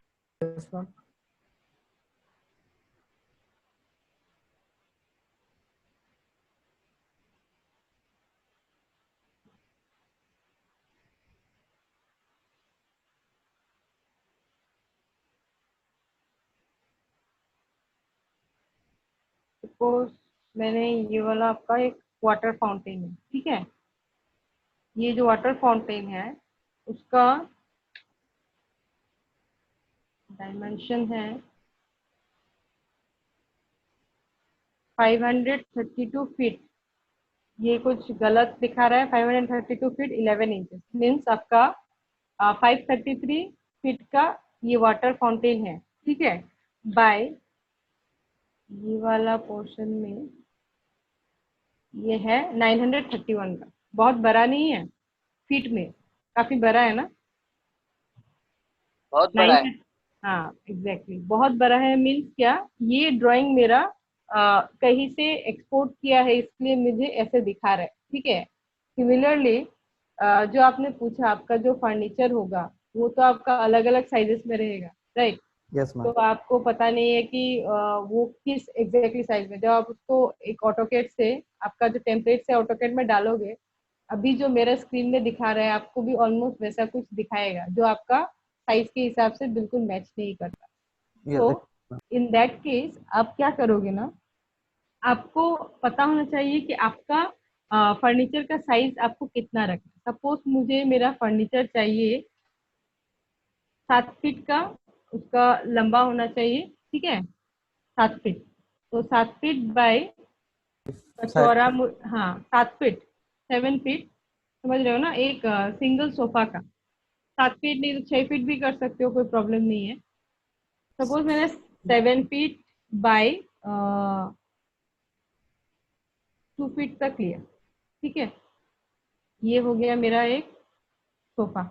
सपोज मैंने ये वाला आपका एक वाटर फाउंटेन है, ठीक है। ये जो वाटर फाउंटेन है उसका डायमेंशन है 532 फीट। ये कुछ गलत दिखा रहा है। 532 फीट 11 इंचेस मीन्स आपका 533 फीट का ये वाटर फाउंटेन है, ठीक है। बाय ये वाला पोर्शन में ये है 931 का। बहुत बड़ा नहीं है फीट में, काफी बड़ा है ना। बहुत बड़ा है। 9, हाँ एग्जैक्टली बहुत बड़ा है। मीन्स क्या, ये ड्राइंग मेरा कहीं से एक्सपोर्ट किया है, इसलिए मुझे ऐसे दिखा रहा है, ठीक है। सिमिलरली जो आपने पूछा, आपका जो फर्नीचर होगा वो तो आपका अलग अलग साइजेस में रहेगा, राइट। यस तो मैम। आपको पता नहीं है कि वो किस एग्जैक्टली साइज में, जब आप उसको एक ऑटोकेड से आपका जो टेम्पलेट से ऑटोकेड में डालोगे, अभी जो मेरा स्क्रीन में दिखा रहा है आपको भी ऑलमोस्ट वैसा कुछ दिखाएगा, जो आपका साइज के हिसाब से बिल्कुल मैच नहीं करता। यस तो इन दैट केस आप क्या करोगे ना, आपको पता होना चाहिए कि आपका फर्नीचर का साइज आपको कितना रखना है। सपोज मुझे मेरा फर्नीचर चाहिए 7 फीट का, उसका लंबा होना चाहिए, ठीक है, 7 फीट। तो 7 फीट बाय चौड़ा हाँ 7 फीट, 7 फीट, समझ रहे हो ना, एक सिंगल सोफा का। 7 फीट नहीं तो 6 फीट भी कर सकते हो, कोई प्रॉब्लम नहीं है। सपोज मैंने 7 फीट बाय 2 फीट तक लिया, ठीक है। ये हो गया मेरा एक सोफा।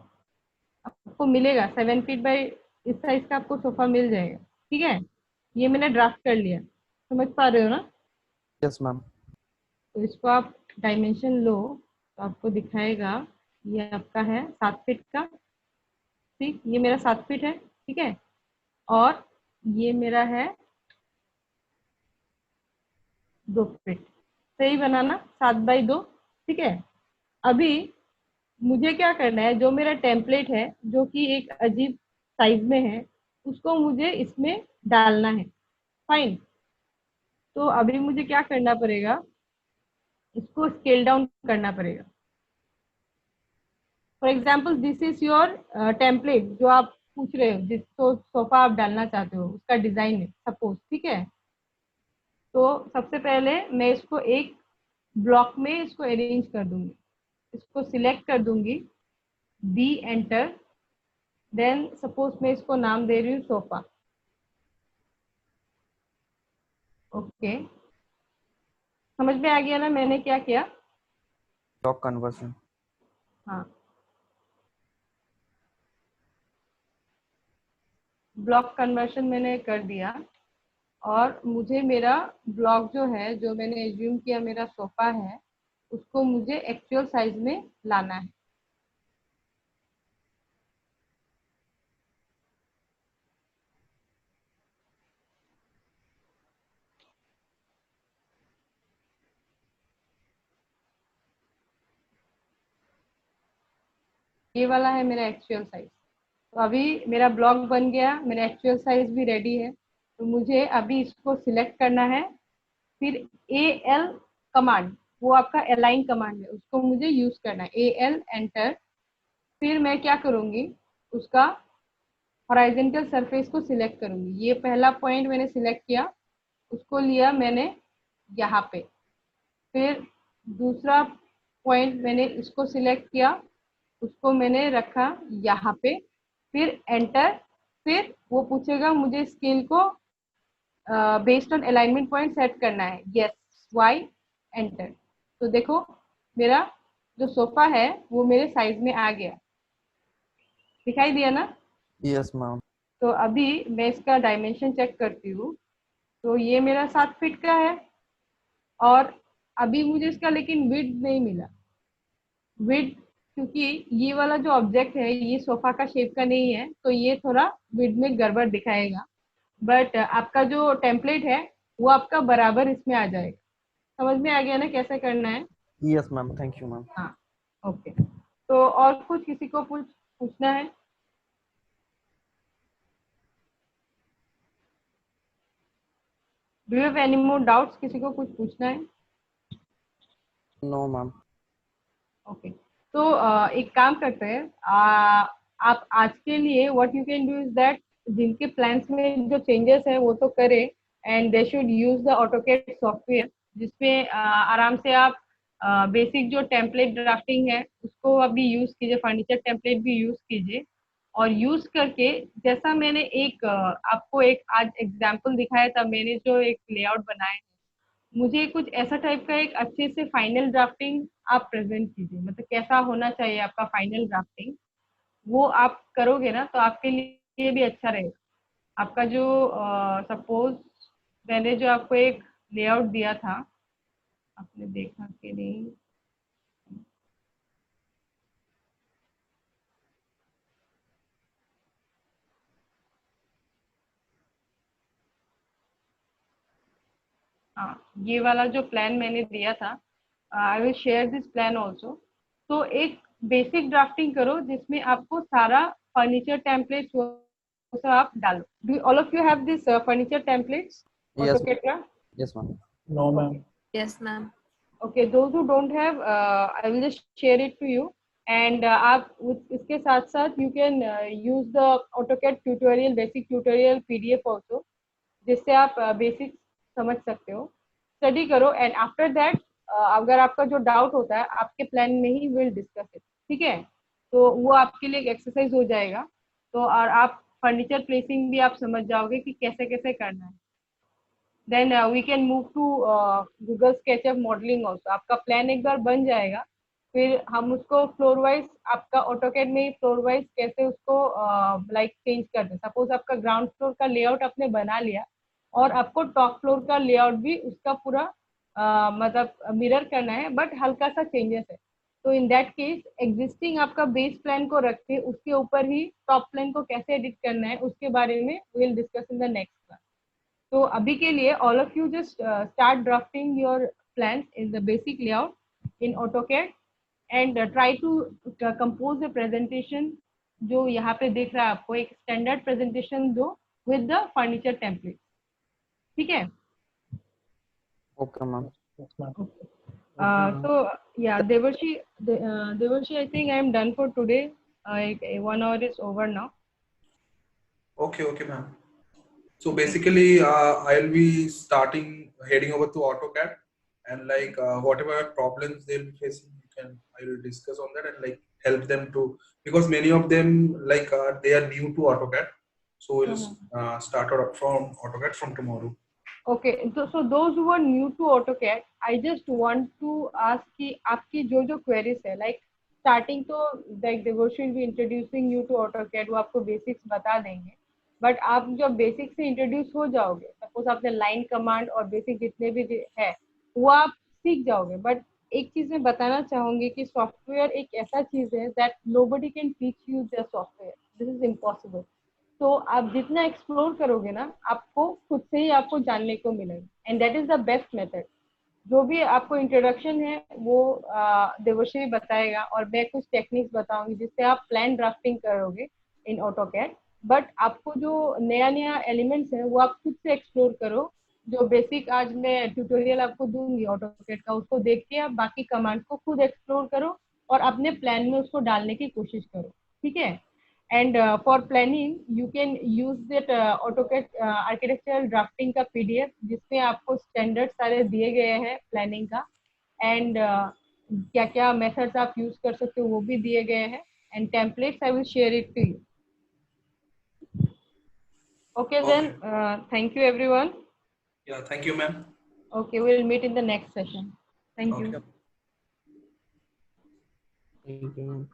आपको मिलेगा 7 फीट बाय इस साइज का, आपको सोफा मिल जाएगा, ठीक है। ये मैंने ड्राफ्ट कर लिया, समझ पा रहे हो ना। Yes ma'am. तो इसको आप डायमेंशन लो तो आपको दिखाएगा ये आपका है 7 फीट का, ठीक। ये मेरा 7 फीट है, ठीक है। और ये मेरा है 2 फीट, सही बनाना 7x2, ठीक है। अभी मुझे क्या करना है, जो मेरा टेम्पलेट है जो कि एक अजीब साइज में है, उसको मुझे इसमें डालना है। फाइन। तो अभी मुझे क्या करना पड़ेगा, इसको स्केल डाउन करना पड़ेगा। For example this is your template, जो आप पूछ रहे हो, जिसको सोफा आप डालना चाहते हो, उसका डिजाइन है सपोज, ठीक है। तो सबसे पहले मैं इसको एक ब्लॉक में इसको अरेंज कर दूंगी, इसको सिलेक्ट कर दूंगी, डी एंटर, देन सपोज मैं इसको नाम दे रही हूँ सोफा। ओके, समझ में आ गया ना मैंने क्या किया? Block conversion. हाँ, ब्लॉक कन्वर्शन मैंने कर दिया, और मुझे मेरा ब्लॉक जो है, जो मैंने एज्यूम किया मेरा सोफा है, उसको मुझे एक्चुअल साइज में लाना है। ये वाला है मेरा एक्चुअल साइज। तो अभी मेरा ब्लॉक बन गया, मेरा एक्चुअल साइज भी रेडी है। तो मुझे अभी इसको सिलेक्ट करना है, फिर ए एल कमांड, वो आपका अलाइन कमांड है, उसको मुझे यूज करना है, ए एल एंटर। फिर मैं क्या करूंगी, उसका हॉराइजेंटल सरफेस को सिलेक्ट करूंगी। ये पहला पॉइंट मैंने सिलेक्ट किया, उसको लिया मैंने यहाँ पे। फिर दूसरा पॉइंट मैंने इसको सिलेक्ट किया, उसको मैंने रखा यहाँ पे, फिर एंटर। फिर वो पूछेगा मुझे स्केल को based on alignment point set करना है, यस, वाई, एंटर। तो देखो मेरा जो सोफा है वो मेरे साइज में आ गया, दिखाई दिया ना? Yes ma'am. तो अभी मैं इसका डायमेंशन चेक करती हूँ, तो ये मेरा 7 फीट का है, और अभी मुझे इसका लेकिन विड्थ नहीं मिला। विड्थ, क्योंकि ये वाला जो ऑब्जेक्ट है ये सोफा का शेप का नहीं है, तो ये थोड़ा विड्थ में गड़बड़ दिखाएगा। बट आपका जो टेम्पलेट है वो आपका बराबर इसमें आ जाएगा। समझ में आ गया ना कैसे करना है? Yes ma'am, thank you ma'am. हाँ, ओके। तो और कुछ किसी को पूछना है? Do you have any more doubts? किसी को कुछ पूछना है? No ma'am. ओके, तो एक काम करते हैं, आप आज के लिए what you can do is that, जिनके प्लान्स में जो चेंजेस है वो तो करें, and they should use the AutoCAD software, जिसपे आराम से आप बेसिक जो टेम्पलेट ड्राफ्टिंग है उसको अभी यूज कीजिए, फर्नीचर टेम्पलेट भी यूज कीजिए, और यूज करके जैसा मैंने एक आपको एक आज एग्जाम्पल दिखाया था, मैंने जो एक लेआउट बनाया है, मुझे कुछ ऐसा टाइप का एक अच्छे से फाइनल ड्राफ्टिंग आप प्रेजेंट कीजिए, मतलब कैसा होना चाहिए आपका फाइनल ड्राफ्टिंग, वो आप करोगे ना तो आपके लिए भी अच्छा रहेगा। आपका जो सपोज मैंने जो आपको एक लेआउट दिया था, आपने देखा कि नहीं? हाँ, ये वाला जो प्लान मैंने दिया था, I will share this plan also. तो एक बेसिक ड्राफ्टिंग करो जिसमें आपको सारा फर्नीचर टेम्पलेट्स वो सब आप डालो। Do all of you have this furniture templates yes. AutoCAD का? Yes ma'am. No, ma'am. Yes, ma'am. Okay, those who don't have I will just share it to you, and आप इसके साथ साथ you can use the AutoCAD tutorial, basic tutorial PDF also, जिससे आप basic समझ सकते हो। स्टडी करो, एंड आफ्टर दैट अगर आपका जो डाउट होता है आपके प्लान में ही विल डिस्कस इट, ठीक है? तो वो आपके लिए एक एक्सरसाइज हो जाएगा। तो और आप फर्नीचर प्लेसिंग भी आप समझ जाओगे कि कैसे कैसे करना है। Then we can move to Google SketchUp modelling also. आपका प्लान एक बार बन जाएगा, फिर हम उसको फ्लोर वाइज, आपका ऑटोकैड में ही फ्लोर वाइज कैसे उसको लाइक चेंज कर दें। सपोज आपका ग्राउंड फ्लोर का लेआउट आपने बना लिया, और आपको टॉप फ्लोर का लेआउट भी उसका पूरा मतलब मिरर करना है, बट हल्का सा चेंजेस है। तो इन दैट केस एग्जिस्टिंग आपका बेस प्लान को रख के उसके ऊपर ही टॉप प्लान को कैसे एडिट करना है उसके बारे में will discuss in the next class. तो अभी के लिए all of you just start drafting your plans in the basic layout in AutoCAD and try to compose a presentation जो यहाँ पे देख रहा है आपको एक standard presentation दो with the furniture template. ठीक है? Okay, ma'am. Yes, ma'am. So yeah, Devarshi, I think I am done for today. 1 hour is over now. Okay, ma'am. So basically, I'll be heading over to AutoCAD, and like whatever problems they'll be facing, I will discuss on that and like help them to, because many of them like they are new to AutoCAD, so we'll start out from AutoCAD from tomorrow. Okay, so those who are new to AutoCAD, I just want to ask कि आपकी जो queries है, like starting तो like Devoshi will be introducing you to AutoCAD, वो आपको basics बता देंगे. But आप जब basic से introduce हो जाओगे, suppose आपने line command और basic जितने भी है, वो आप सीख जाओगे. But एक चीज मैं बताना चाहूंगी कि software एक ऐसा चीज है that nobody can teach you the software. This is impossible. तो आप जितना एक्सप्लोर करोगे ना आपको खुद से ही आपको जानने को मिलेगा and that is the best method. जो भी आपको इंट्रोडक्शन है वो देवर्षी बताएगा और मैं कुछ टेक्निक्स बताऊंगी जिससे आप प्लान ड्राफ्टिंग करोगे इन AutoCAD. बट आपको जो नया एलिमेंट्स है वो आप खुद से एक्सप्लोर करो. जो बेसिक आज मैं ट्यूटोरियल आपको दूंगी AutoCAD का, उसको देख के आप बाकी कमांड को खुद एक्सप्लोर करो और अपने प्लान में उसको डालने की कोशिश करो. ठीक है? And for planning, you can use that AutoCAD architectural drafting का PDF जिसमें आपको standards सारे दिए गए हैं planning का and क्या क्या methods आप use कर सकते हो वो भी दिए गए हैं and templates I will share it to you. Okay, then thank you everyone. Yeah, thank you, ma'am. Okay, we'll meet in the next session. Thank Okay. you. Thank you, ma'am.